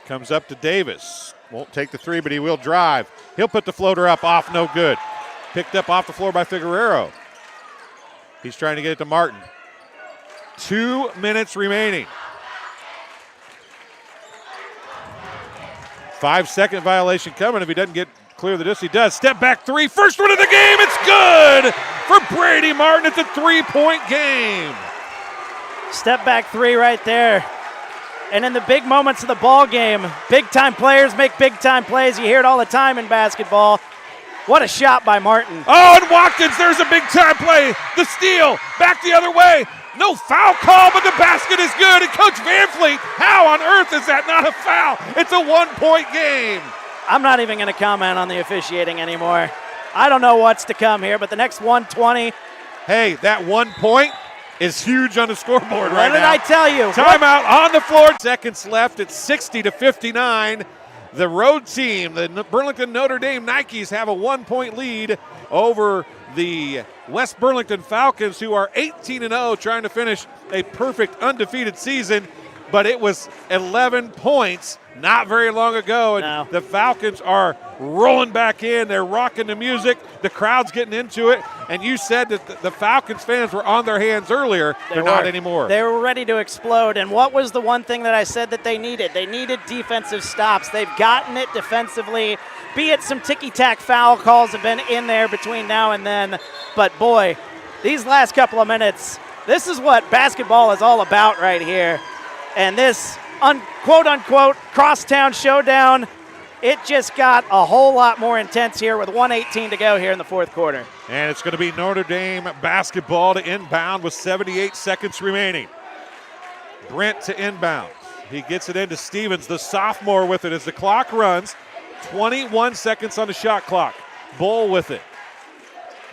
comes up to Davis. Won't take the 3, but he will drive. He'll put the floater up, off, no good. Picked up off the floor by Figueroa. He's trying to get it to Martin. 2 minutes remaining. 5-second violation coming if he doesn't get clear the distance. He does. Step back 3. First one of the game. It's good for Brady Martin. It's a 3-point game. Step back 3 right there. And in the big moments of the ball game, big-time players make big-time plays. You hear it all the time in basketball. What a shot by Martin. Oh, and Watkins, there's a big-time play. The steal, back the other way. No foul call, but the basket is good. And Coach Van Fleet, how on earth is that not a foul? It's a 1-point game. I'm not even going to comment on the officiating anymore. I don't know what's to come here, but the next 120. Hey, that 1 point is huge on the scoreboard right now. What did I tell you? Timeout on the floor. Seconds left. It's 60-59. The road team, the Burlington Notre Dame Nikes, have a 1-point lead over the West Burlington Falcons, who are 18-0, trying to finish a perfect undefeated season. But it was 11 points not very long ago, and No. the Falcons are rolling back in. They're rocking the music. The crowd's getting into it. And you said that the Falcons fans were on their hands earlier. They're not anymore. They were ready to explode. And what was the one thing that I said that they needed? They needed defensive stops. They've gotten it defensively. Be it some ticky-tack foul calls have been in there between now and then. But, boy, these last couple of minutes, this is what basketball is all about right here. And this quote-unquote crosstown showdown, it just got a whole lot more intense here with 1:18 to go here in the fourth quarter. And it's going to be Notre Dame basketball to inbound with 78 seconds remaining. Brent to inbound. He gets it into Stevens, the sophomore, with it as the clock runs. 21 seconds on the shot clock. Bull with it.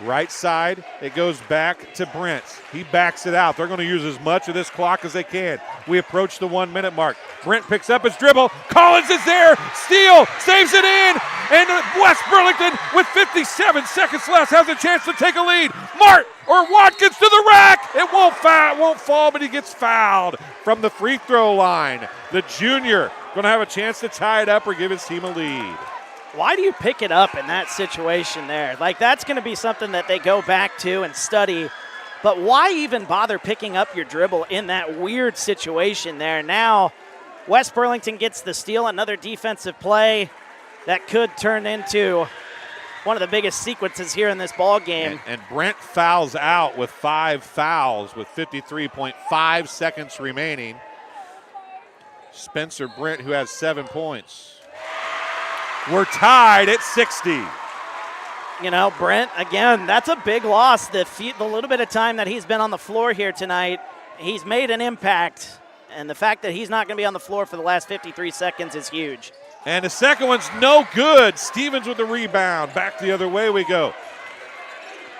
Right side, it goes back to Brent. He backs it out. They're going to use as much of this clock as they can. We approach the 1 minute mark. Brent picks up his dribble. Collins is there. Steele saves it in. And West Burlington, with 57 seconds left, has a chance to take a lead. Mart or Watkins to the rack. It won't fall, but he gets fouled from the free throw line. The junior going to have a chance to tie it up or give his team a lead. Why do you pick it up in that situation there? Like, that's going to be something that they go back to and study. But why even bother picking up your dribble in that weird situation there? Now, West Burlington gets the steal, another defensive play that could turn into one of the biggest sequences here in this ball game. And Brent fouls out with 5 fouls with 53.5 seconds remaining. Spencer Brent, who has 7 points. We're tied at 60. You know, Brent, again, that's a big loss. The little bit of time that he's been on the floor here tonight, he's made an impact. And the fact that he's not going to be on the floor for the last 53 seconds is huge. And the second one's no good. Stevens with the rebound. Back the other way we go.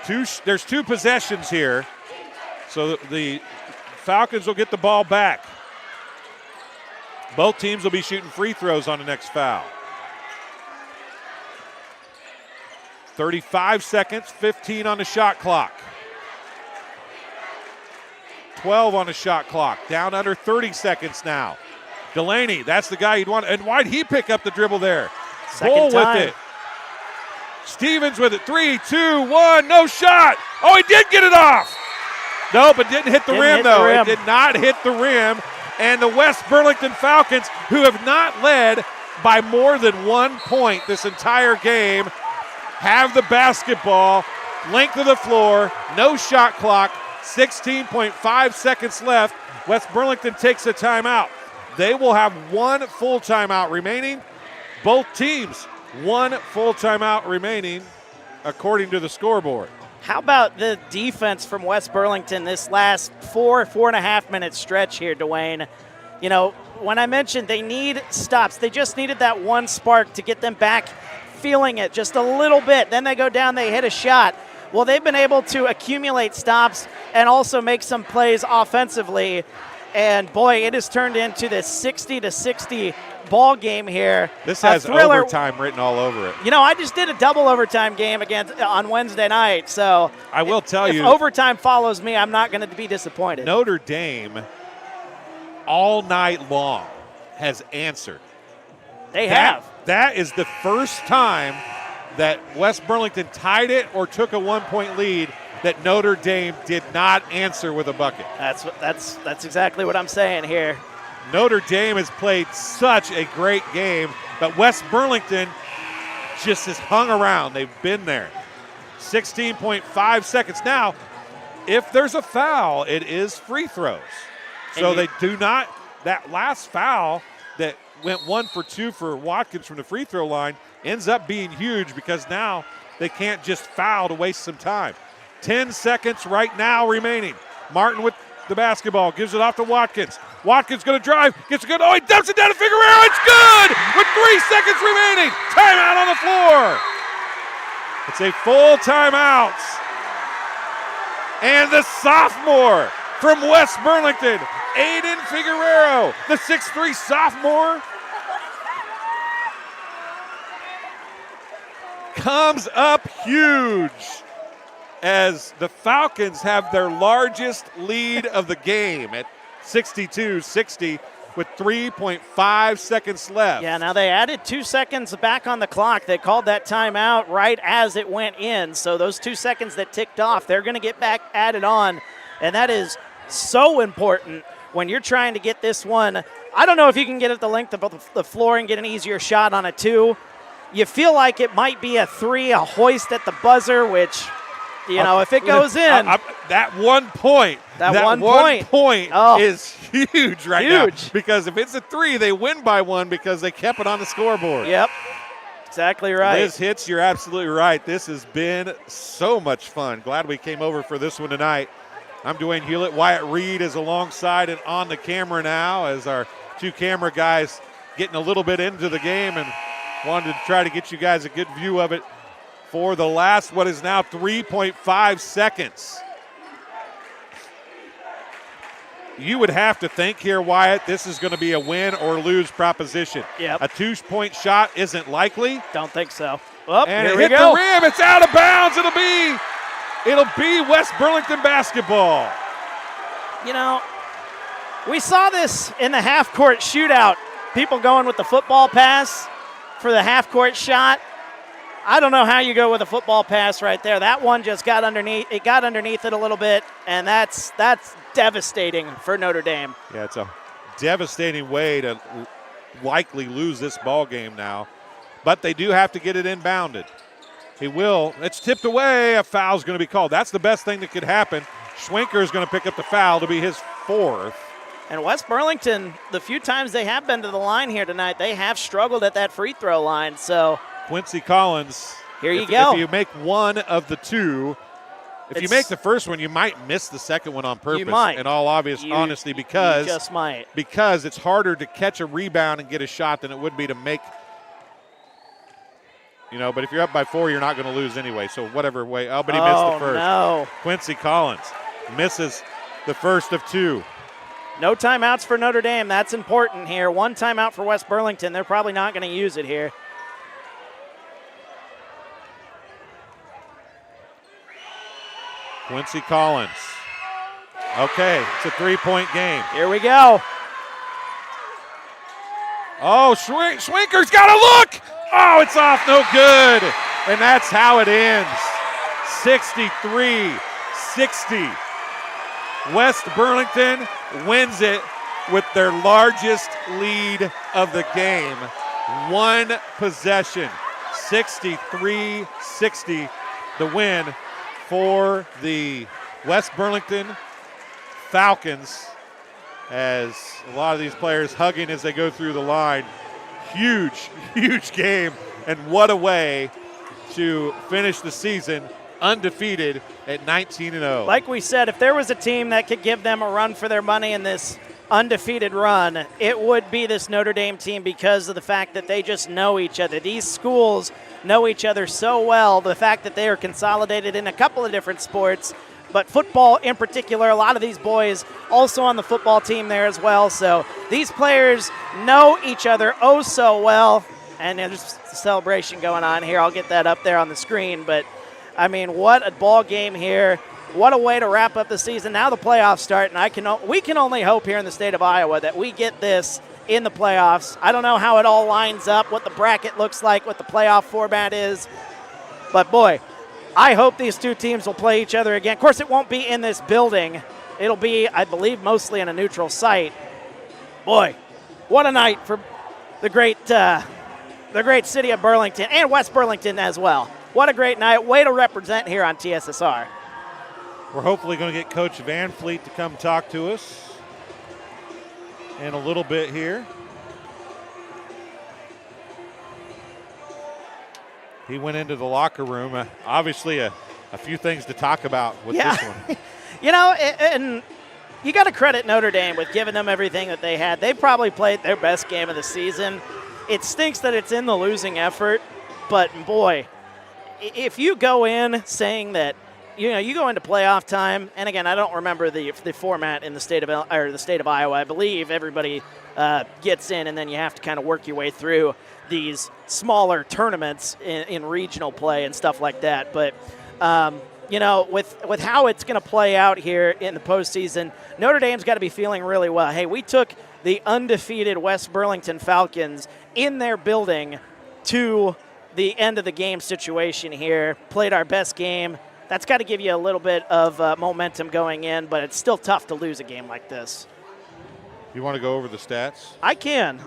There's 2 possessions here. So the Falcons will get the ball back. Both teams will be shooting free throws on the next foul. 35 seconds, 15 on the shot clock. 12 on the shot clock, down under 30 seconds now. Delaney, that's the guy you'd want. And why'd he pick up the dribble there? Bull with it. Stevens with it, 3, 2, 1, no shot. Oh, he did get it off. Nope, it didn't hit the rim, though. It did not hit the rim. And the West Burlington Falcons, who have not led by more than 1 point this entire game, have the basketball, length of the floor, no shot clock, 16.5 seconds left. West Burlington takes a timeout. They will have 1 full timeout remaining. Both teams, 1 full timeout remaining, according to the scoreboard. How about the defense from West Burlington this last 4.5 minute stretch here, Dwayne? You know, when I mentioned they need stops, they just needed that one spark to get them back feeling it just a little bit. Then they go down, they hit a shot. Well, they've been able to accumulate stops and also make some plays offensively. And boy, it has turned into this 60-60 ball game here. This has overtime written all over it. You know, I just did a double overtime game on Wednesday night. So I will tell you, if overtime follows me, I'm not going to be disappointed. Notre Dame all night long has answered. They have. That is the first time that West Burlington tied it or took a 1 point lead that Notre Dame did not answer with a bucket. That's exactly what I'm saying here. Notre Dame has played such a great game, but West Burlington just has hung around. They've been there. 16.5 seconds. Now, if there's a foul, it is free throws. So they do not, that last foul that went 1 for 2 for Watkins from the free throw line ends up being huge because now they can't just foul to waste some time. 10 seconds right now remaining. Martin with the basketball, gives it off to Watkins. Watkins going to drive, gets a good, he dumps it down to Figueroa. It's good with 3 seconds remaining. Timeout on the floor. It's a full timeout. And the sophomore from West Burlington, Aiden Figueroa, the 6'3" sophomore, comes up huge as the Falcons have their largest lead of the game at 62-60 with 3.5 seconds left. Yeah, now they added 2 seconds back on the clock. They called that timeout right as it went in. So those 2 seconds that ticked off, they're going to get back added on. And that is so important when you're trying to get this one. I don't know if you can get it the length of the floor and get an easier shot on a 2. You feel like it might be a 3, a hoist at the buzzer, which, if it goes in. That one point is huge now. Because if it's a 3, they win by 1 because they kept it on the scoreboard. Yep, exactly right. Liz Hitz, you're absolutely right. This has been so much fun. Glad we came over for this one tonight. I'm Dwayne Hulett. Wyatt Reed is alongside and on the camera now as our 2 camera guys getting a little bit into the game and wanted to try to get you guys a good view of it for the last, what is now 3.5 seconds. You would have to think here, Wyatt, this is going to be a win or lose proposition. Yep. A 2-point shot isn't likely. Don't think so. Oh, and here it we hit go. the rim. It's out of bounds. It'll be West Burlington basketball. We saw this in the half-court shootout. People going with the football pass for the half-court shot. I don't know how you go with a football pass right there. That one just got underneath. It got underneath it a little bit, and that's devastating for Notre Dame. Yeah, it's a devastating way to likely lose this ball game now. But they do have to get it inbounded. He will. It's tipped away. A foul's going to be called. That's the best thing that could happen. Schwenker is going to pick up the foul to be his 4th. And West Burlington, the few times they have been to the line here tonight, they have struggled at that free throw line. So Quincy Collins. Here you go. If you make one of the 2, if you make the first one, you might miss the second one on purpose. You might. In all honesty, because you just might. Because it's harder to catch a rebound and get a shot than it would be to make. But if you're up by 4, you're not going to lose anyway. So whatever way. Oh, but he missed the first. No. Quincy Collins misses the first of 2. No timeouts for Notre Dame. That's important here. 1 timeout for West Burlington. They're probably not going to use it here. Quincy Collins. Okay, it's a 3-point game. Here we go. Oh, Schwenker's got a look. Oh, it's off, no good. And that's how it ends. 63-60. West Burlington wins it with their largest lead of the game. 1 possession. 63-60, the win for the West Burlington Falcons, as a lot of these players hugging as they go through the line. Huge, huge game, and what a way to finish the season undefeated at 19-0. Like we said, if there was a team that could give them a run for their money in this undefeated run, it would be this Notre Dame team because of the fact that they just know each other. These schools know each other so well. The fact that they are consolidated in a couple of different sports, but football in particular, a lot of these boys also on the football team there as well. So these players know each other oh so well. And there's a celebration going on here. I'll get that up there on the screen. But, I mean, what a ball game here. What a way to wrap up the season. Now the playoffs start, and we can only hope here in the state of Iowa that we get this in the playoffs. I don't know how it all lines up, what the bracket looks like, what the playoff format is. But, boy, I hope these 2 teams will play each other again. Of course, it won't be in this building. It'll be, I believe, mostly in a neutral site. Boy, what a night for the great city of Burlington and West Burlington as well. What a great night. Way to represent here on TSSR. We're hopefully going to get Coach Van Fleet to come talk to us in a little bit here. He went into the locker room. Obviously a few things to talk about with this one. And you got to credit Notre Dame with giving them everything that they had. They probably played their best game of the season. It stinks that it's in the losing effort, but boy, if you go in saying that, you go into playoff time, and again, I don't remember the format in the state of Iowa. I believe everybody gets in, and then you have to kind of work your way through these smaller tournaments in regional play and stuff like that. But with how it's going to play out here in the postseason, Notre Dame's got to be feeling really well. Hey, we took the undefeated West Burlington Falcons in their building to the end of the game situation here, played our best game. That's got to give you a little bit of momentum going in, but it's still tough to lose a game like this. You want to go over the stats? I can.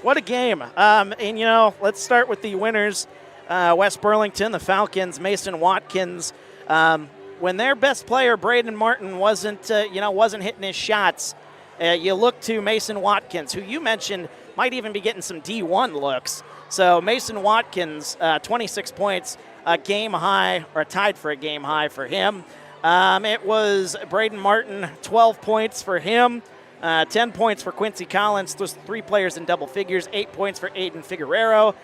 What a game. Let's start with the winners. West Burlington, the Falcons, Mason Watkins. When their best player, Braden Martin, wasn't hitting his shots, you look to Mason Watkins, who you mentioned might even be getting some D1 looks. So Mason Watkins, 26 points, a game high, or tied for a game high for him. It was Braden Martin, 12 points for him, 10 points for Quincy Collins. Those 3 players in double figures, 8 points for Aiden Figueroa,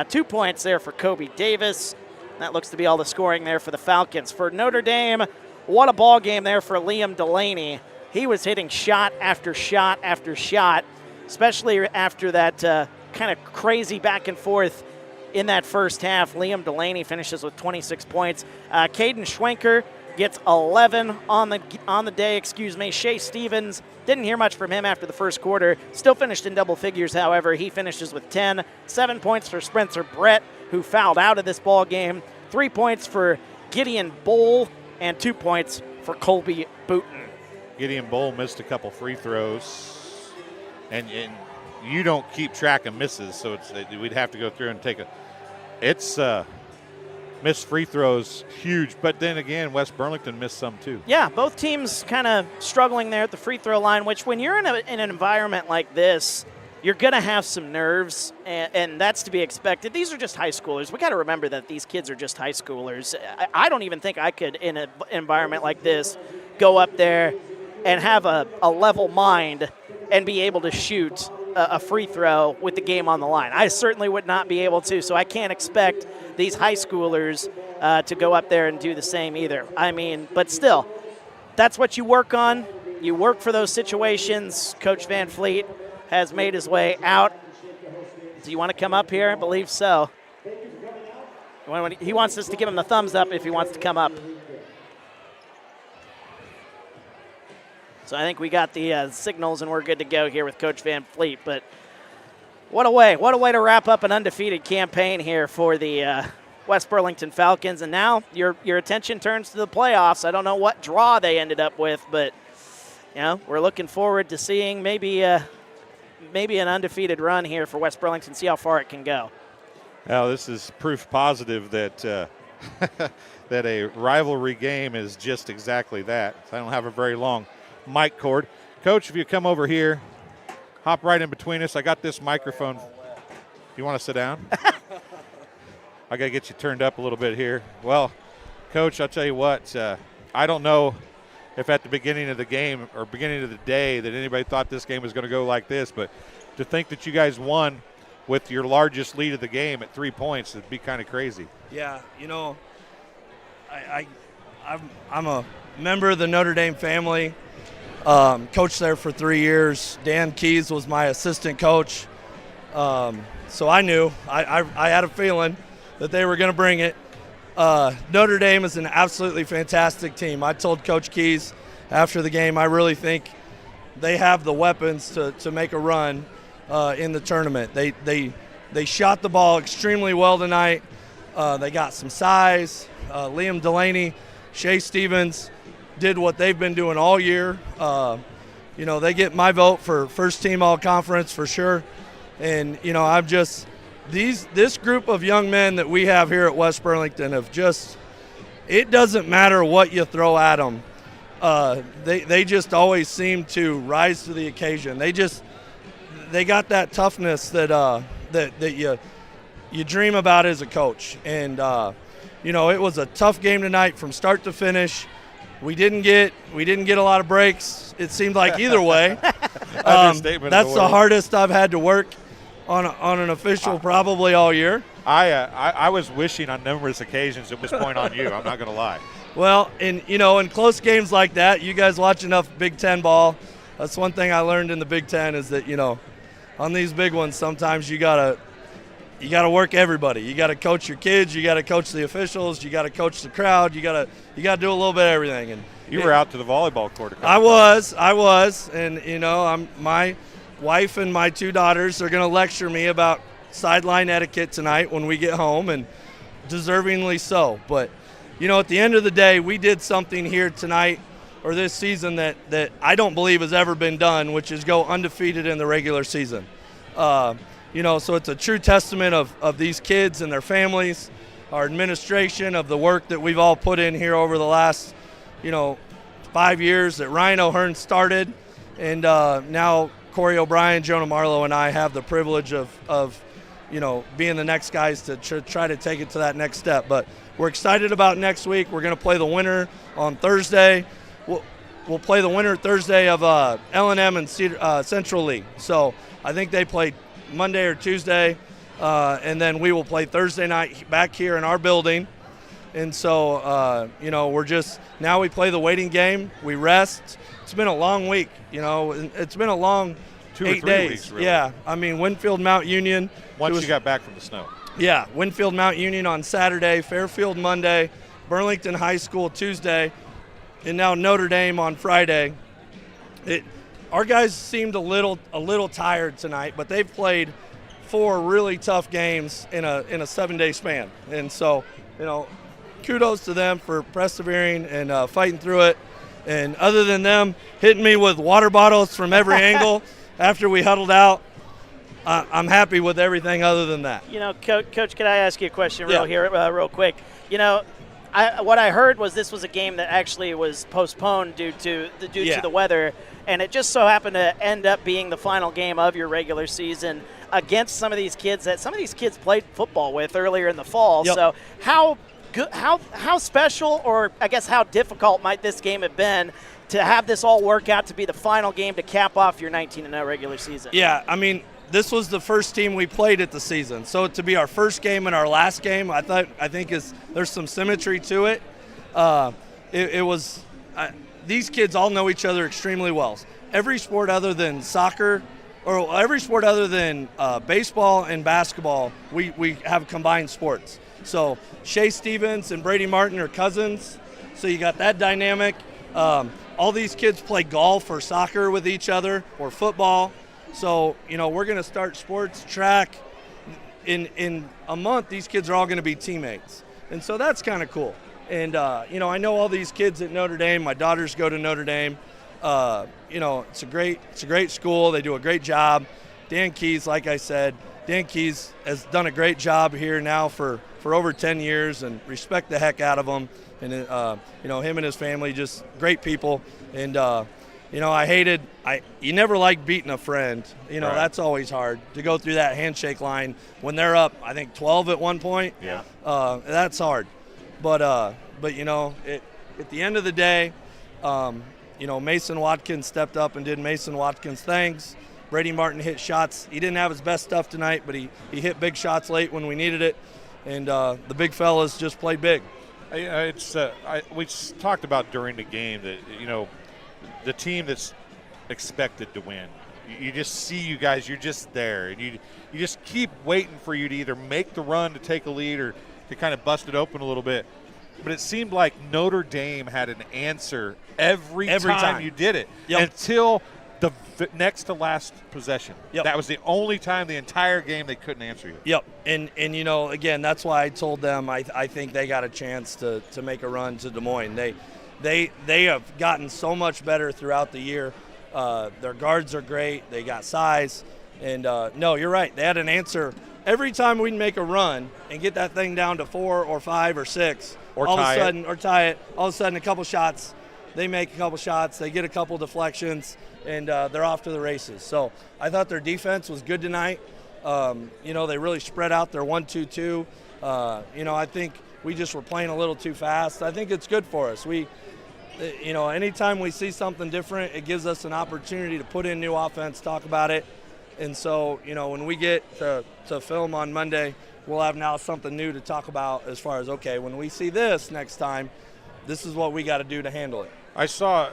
2 points there for Kobe Davis. That looks to be all the scoring there for the Falcons. For Notre Dame, what a ball game there for Liam Delaney. He was hitting shot after shot after shot, especially after that kind of crazy back and forth in that first half. Liam Delaney finishes with 26 points. Caden Schwenker gets 11 on the day. Shea Stevens, didn't hear much from him after the first quarter. Still finished in double figures, however. He finishes with 10. 7 points for Spencer Brett, who fouled out of this ball game. 3 points for Gideon Bowl, and 2 points for Colby Booton. Gideon Bowl missed a couple free throws, and you don't keep track of misses, so we'd have to go through and take missed free throws, huge. But then again, West Burlington missed some too. Yeah, both teams kind of struggling there at the free throw line, which when you're in an environment like this, you're going to have some nerves, and that's to be expected. These are just high schoolers. We got to remember that these kids are just high schoolers. I don't even think I could, in an environment like this, go up there and have a level mind and be able to shoot a free throw with the game on the line. I certainly would not be able to, so I can't expect these high schoolers to go up there and do the same either. I mean, but still, that's what you work on. You work for those situations. Coach Van Fleet has made his way out. Do you want to come up here? I believe so. He wants us to give him the thumbs up if he wants to come up. So I think we got the signals and we're good to go here with Coach Van Fleet. But what a way to wrap up an undefeated campaign here for the West Burlington Falcons. And now your attention turns to the playoffs. I don't know what draw they ended up with, but we're looking forward to seeing maybe an undefeated run here for West Burlington, see how far it can go. Well, this is proof positive that that a rivalry game is just exactly that. I don't have a very long mic cord. Coach, if you come over here, hop right in between us. I got this microphone. You want to sit down? I got to get you turned up a little bit here. Well, Coach, I'll tell you what, I don't know if at the beginning of the game or beginning of the day that anybody thought this game was going to go like this, but to think that you guys won with your largest lead of the game at 3 points would be kind of crazy. Yeah, I'm a member of the Notre Dame family. Coached there for 3 years. Dan Keys was my assistant coach. So I knew, I had a feeling that they were going to bring it. Notre Dame is an absolutely fantastic team. I told Coach Keys after the game, I really think they have the weapons to make a run in the tournament. They shot the ball extremely well tonight. They got some size. Liam Delaney, Shea Stevens did what they've been doing all year. They get my vote for first team all conference for sure. And, I'm just this group of young men that we have here at West Burlington it doesn't matter what you throw at them. They just always seem to rise to the occasion. They got that toughness that you dream about as a coach. And, it was a tough game tonight from start to finish. We didn't get a lot of breaks. It seemed like either way. Understatement That's of the word. hardest I've had to work on an official probably all year. I was wishing on numerous occasions at this point on you. I'm not going to lie. Well, in close games like that, you guys watch enough Big Ten ball. That's one thing I learned in the Big Ten is that on these big ones, sometimes you gotta work everybody. You gotta coach your kids. You gotta coach the officials. You gotta coach the crowd. You gotta do a little bit of everything. And You were out to the volleyball court. I was, and my wife and my 2 daughters are gonna lecture me about sideline etiquette tonight when we get home, and deservingly so. But at the end of the day, we did something here tonight or this season that I don't believe has ever been done, which is go undefeated in the regular season. So it's a true testament of these kids and their families, our administration, of the work that we've all put in here over the last 5 years that Ryan O'Hearn started, and now Corey O'Brien, Jonah Marlowe, and I have the privilege of being the next guys to try to take it to that next step. But we're excited about next week. We're going to play the winner on Thursday. We'll play the winner Thursday of L&M and Central League. So I think they play Monday or Tuesday, and then we will play Thursday night back here in our building. And so, we're just – now we play the waiting game. We rest. It's been a long week. It's been a long 2 or 8 3 days. weeks, really. Yeah. I mean, Winfield Mount Union. Once you got back from the snow. Yeah, Winfield Mount Union on Saturday, Fairfield Monday, Burlington High School Tuesday, and now Notre Dame on Friday. Our guys seemed a little tired tonight, but they've played 4 really tough games in a 7-day span, and so kudos to them for persevering and fighting through it. And other than them hitting me with water bottles from every angle after we huddled out, I'm happy with everything other than that. Coach, can I ask you a question real quick? What I heard was this was a game that actually was postponed due to the weather, and it just so happened to end up being the final game of your regular season against some of these kids that some of these kids played football with earlier in the fall. Yep. So how special, or I guess how difficult might this game have been to have this all work out to be the final game to cap off your 19-0 regular season? Yeah, I mean, this was the first team we played at the season, so to be our first game and our last game, I think there's some symmetry to it. It was these kids all know each other extremely well. Every sport other than soccer, or every sport other than baseball and basketball, we have combined sports. So Shea Stevens and Brady Martin are cousins, so you got that dynamic. All these kids play golf or soccer with each other, or football. So, we're going to start sports, track. In a month, these kids are all going to be teammates. And so that's kind of cool. And, I know all these kids at Notre Dame. My daughters go to Notre Dame. It's a great school. They do a great job. Dan Keys, like I said, Dan Keys has done a great job here now for over 10 years, and respect the heck out of him. And, him and his family, just great people. And, you never like beating a friend. Right. That's always hard to go through that handshake line when they're up, I think 12 at one point. Yeah. That's hard. But at the end of the day, Mason Watkins stepped up and did Mason Watkins things. Brady Martin hit shots. He didn't have his best stuff tonight, but he hit big shots late when we needed it. And the big fellas just played big. We talked about during the game that, the team that's expected to win, you just see you guys, you're just there, and you just keep waiting for you to either make the run to take a lead or to kind of bust it open a little bit. But it seemed like Notre Dame had an answer every time you did it. Yep. Until the next to last possession. Yep. That was the only time the entire game they couldn't answer you. Yep. And again, that's why I told them I think they got a chance to make a run to Des Moines. They have gotten so much better throughout the year. Their guards are great. They got size. And, no, you're right. They had an answer. Every time we'd make a run and get that thing down to 4 or 5 or 6, or tie it, all of a sudden a couple shots, they make a couple shots, they get a couple deflections, and they're off to the races. So I thought their defense was good tonight. They really spread out their 1-2-2. I think we just were playing a little too fast. I think it's good for us. anytime we see something different, it gives us an opportunity to put in new offense, talk about it. And so, when we get to film on Monday, we'll have now something new to talk about as far as, okay, when we see this next time, this is what we got to do to handle it. I saw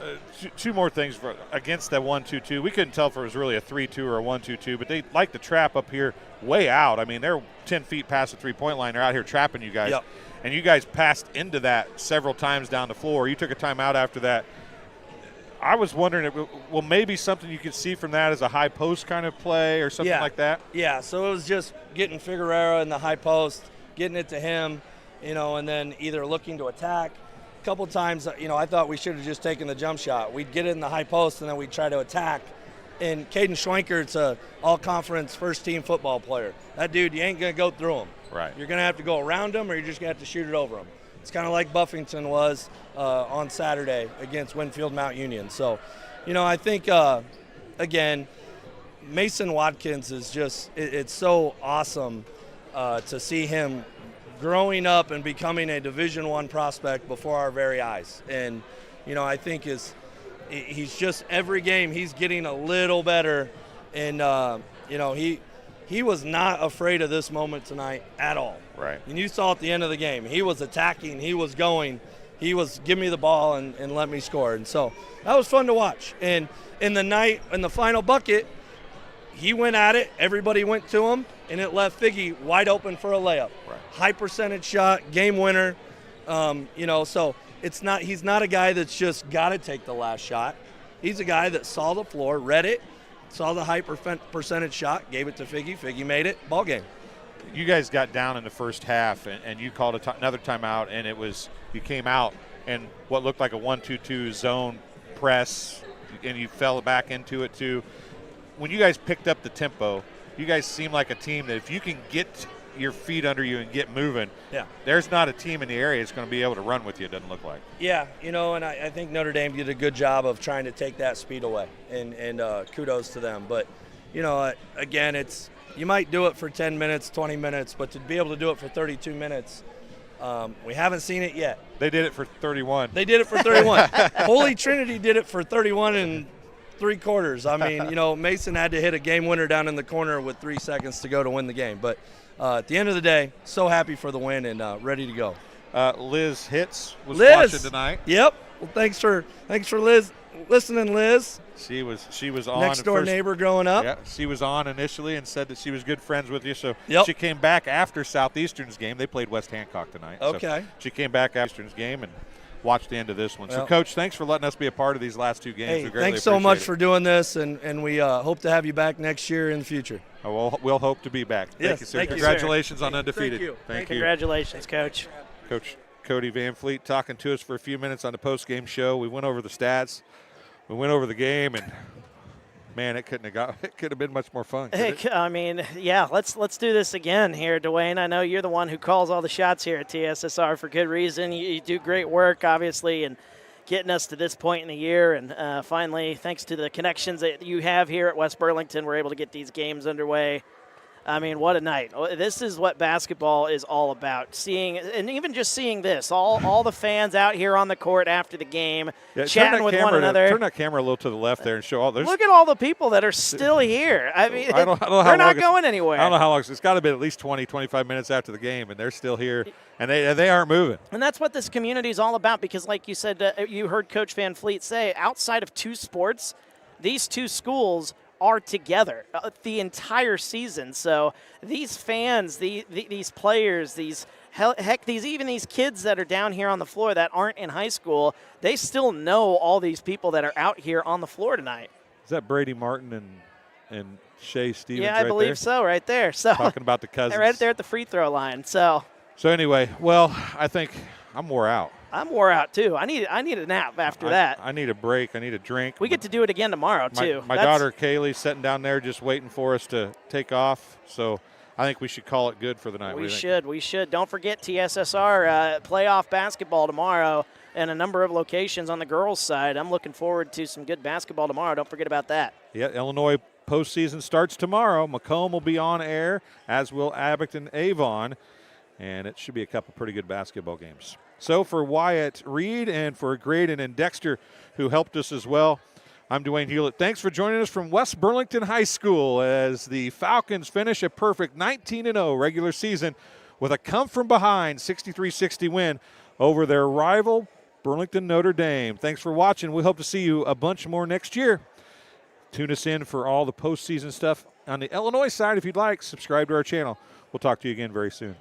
two more things against that 1-2-2. We couldn't tell if it was really a 3-2 or a 1-2-2, but they like to trap up here way out. I mean, they're 10 feet past the three-point line. They're out here trapping you guys. Yep. And you guys passed into that several times down the floor. You took a timeout after that. I was wondering, well, maybe something you could see from that as a high post kind of play or something like that? Yeah, so it was just getting Figueroa in the high post, getting it to him, and then either looking to attack. A couple times, I thought we should have just taken the jump shot. We'd get it in the high post, and then we'd try to attack. And Caden Schwenkert's a all-conference first-team football player. That dude, you ain't going to go through him. Right. You're going to have to go around him, or you're just going to have to shoot it over him. It's kind of like Buffington was on Saturday against Winfield Mount Union. So, I think, again, Mason Watkins is just it's so awesome to see him growing up and becoming a Division I prospect before our very eyes. And, I think he's just every game he's getting a little better. And, he was not afraid of this moment tonight at all. Right. And you saw at the end of the game, he was attacking, he was going, he was give me the ball and let me score. And so that was fun to watch. And in the final bucket, he went at it, everybody went to him, and it left Figgy wide open for a layup. Right. High percentage shot, game winner. So he's not a guy that's just got to take the last shot. He's a guy that saw the floor, read it, saw the high percentage shot, gave it to Figgy. Figgy made it. Ball game. You guys got down in the first half, and you called another timeout, and you came out in what looked like a 1-2-2 zone press, and you fell back into it too. When you guys picked up the tempo, you guys seem like a team that if you can get your feet under you and get moving, there's not a team in the area that's going to be able to run with you, it doesn't look like. Yeah, and I think Notre Dame did a good job of trying to take that speed away, and kudos to them. But, again, you might do it for 10 minutes, 20 minutes, but to be able to do it for 32 minutes, we haven't seen it yet. They did it for 31. They did it for 31. Holy Trinity did it for 31 and 3/4. I mean, Mason had to hit a game winner down in the corner with 3 seconds to go to win the game. But at the end of the day, so happy for the win and ready to go. Liz Hitz was watching tonight. Yep. Well, thanks for Liz listening, Liz. She was on. Next door neighbor growing up. Yeah, she was on initially and said that she was good friends with you. So Yep. she came back after Southeastern's game. They played West Hancock tonight. Okay. So she came back after Southeastern's game and watched the end of this one. So, Well, Coach, thanks for letting us be a part of these last two games. Hey, We greatly thanks so much appreciate it. for doing this, and we hope to have you back next year in the future. We'll hope to be back. Yes, Thank you, sir. thank you, sir. Congratulations on undefeated. Thank you. Thank you. Congratulations, Coach. Coach Cody Van Fleet talking to us for a few minutes on the post-game show. We went over the stats. We went over the game, and man, it could have been much more fun. I mean, yeah, let's do this again here, Dwayne. I know you're the one who calls all the shots here at TSSR for good reason. You do great work, obviously, and getting us to this point in the year. And finally, thanks to the connections that you have here at West Burlington, we're able to get these games underway. I mean, what a night. This is what basketball is all about. Seeing, and even just seeing this, all the fans out here on the court after the game, chatting with one another. Turn that camera a little to the left there and show all. Look at all the people that are still here. I mean, I don't know how they're long not going anywhere. I don't know how long. It's got to be at least 20, 25 minutes after the game, and they're still here, and they aren't moving. And that's what this community is all about because, like you said, you heard Coach Van Fleet say, outside of two sports, these two schools are together the entire season. So these fans, these players, even these kids that are down here on the floor that aren't in high school, they still know all these people that are out here on the floor tonight. Is that Brady Martin and Shea Stevens? Yeah, I believe there? So, right there. So talking about the cousins. They're right there at the free throw line. So anyway, well, I think I'm wore out. I'm wore out too. I need a nap after that. I need a break. I need a drink. We get to do it again tomorrow too. My daughter Kaylee's sitting down there just waiting for us to take off. So I think we should call it good for the night. We should. Don't forget TSSR playoff basketball tomorrow and a number of locations on the girls' side. I'm looking forward to some good basketball tomorrow. Don't forget about that. Yeah, Illinois postseason starts tomorrow. Macomb will be on air, as will Abington Avon. and it should be a couple pretty good basketball games. So for Wyatt Reed and for Graydon and Dexter, who helped us as well, I'm Dwayne Hulett. Thanks for joining us from West Burlington High School as the Falcons finish a perfect 19-0 regular season with a come-from-behind 63-60 win over their rival Burlington Notre Dame. Thanks for watching. We hope to see you a bunch more next year. Tune us in for all the postseason stuff on the Illinois side if you'd like. Subscribe to our channel. We'll talk to you again very soon.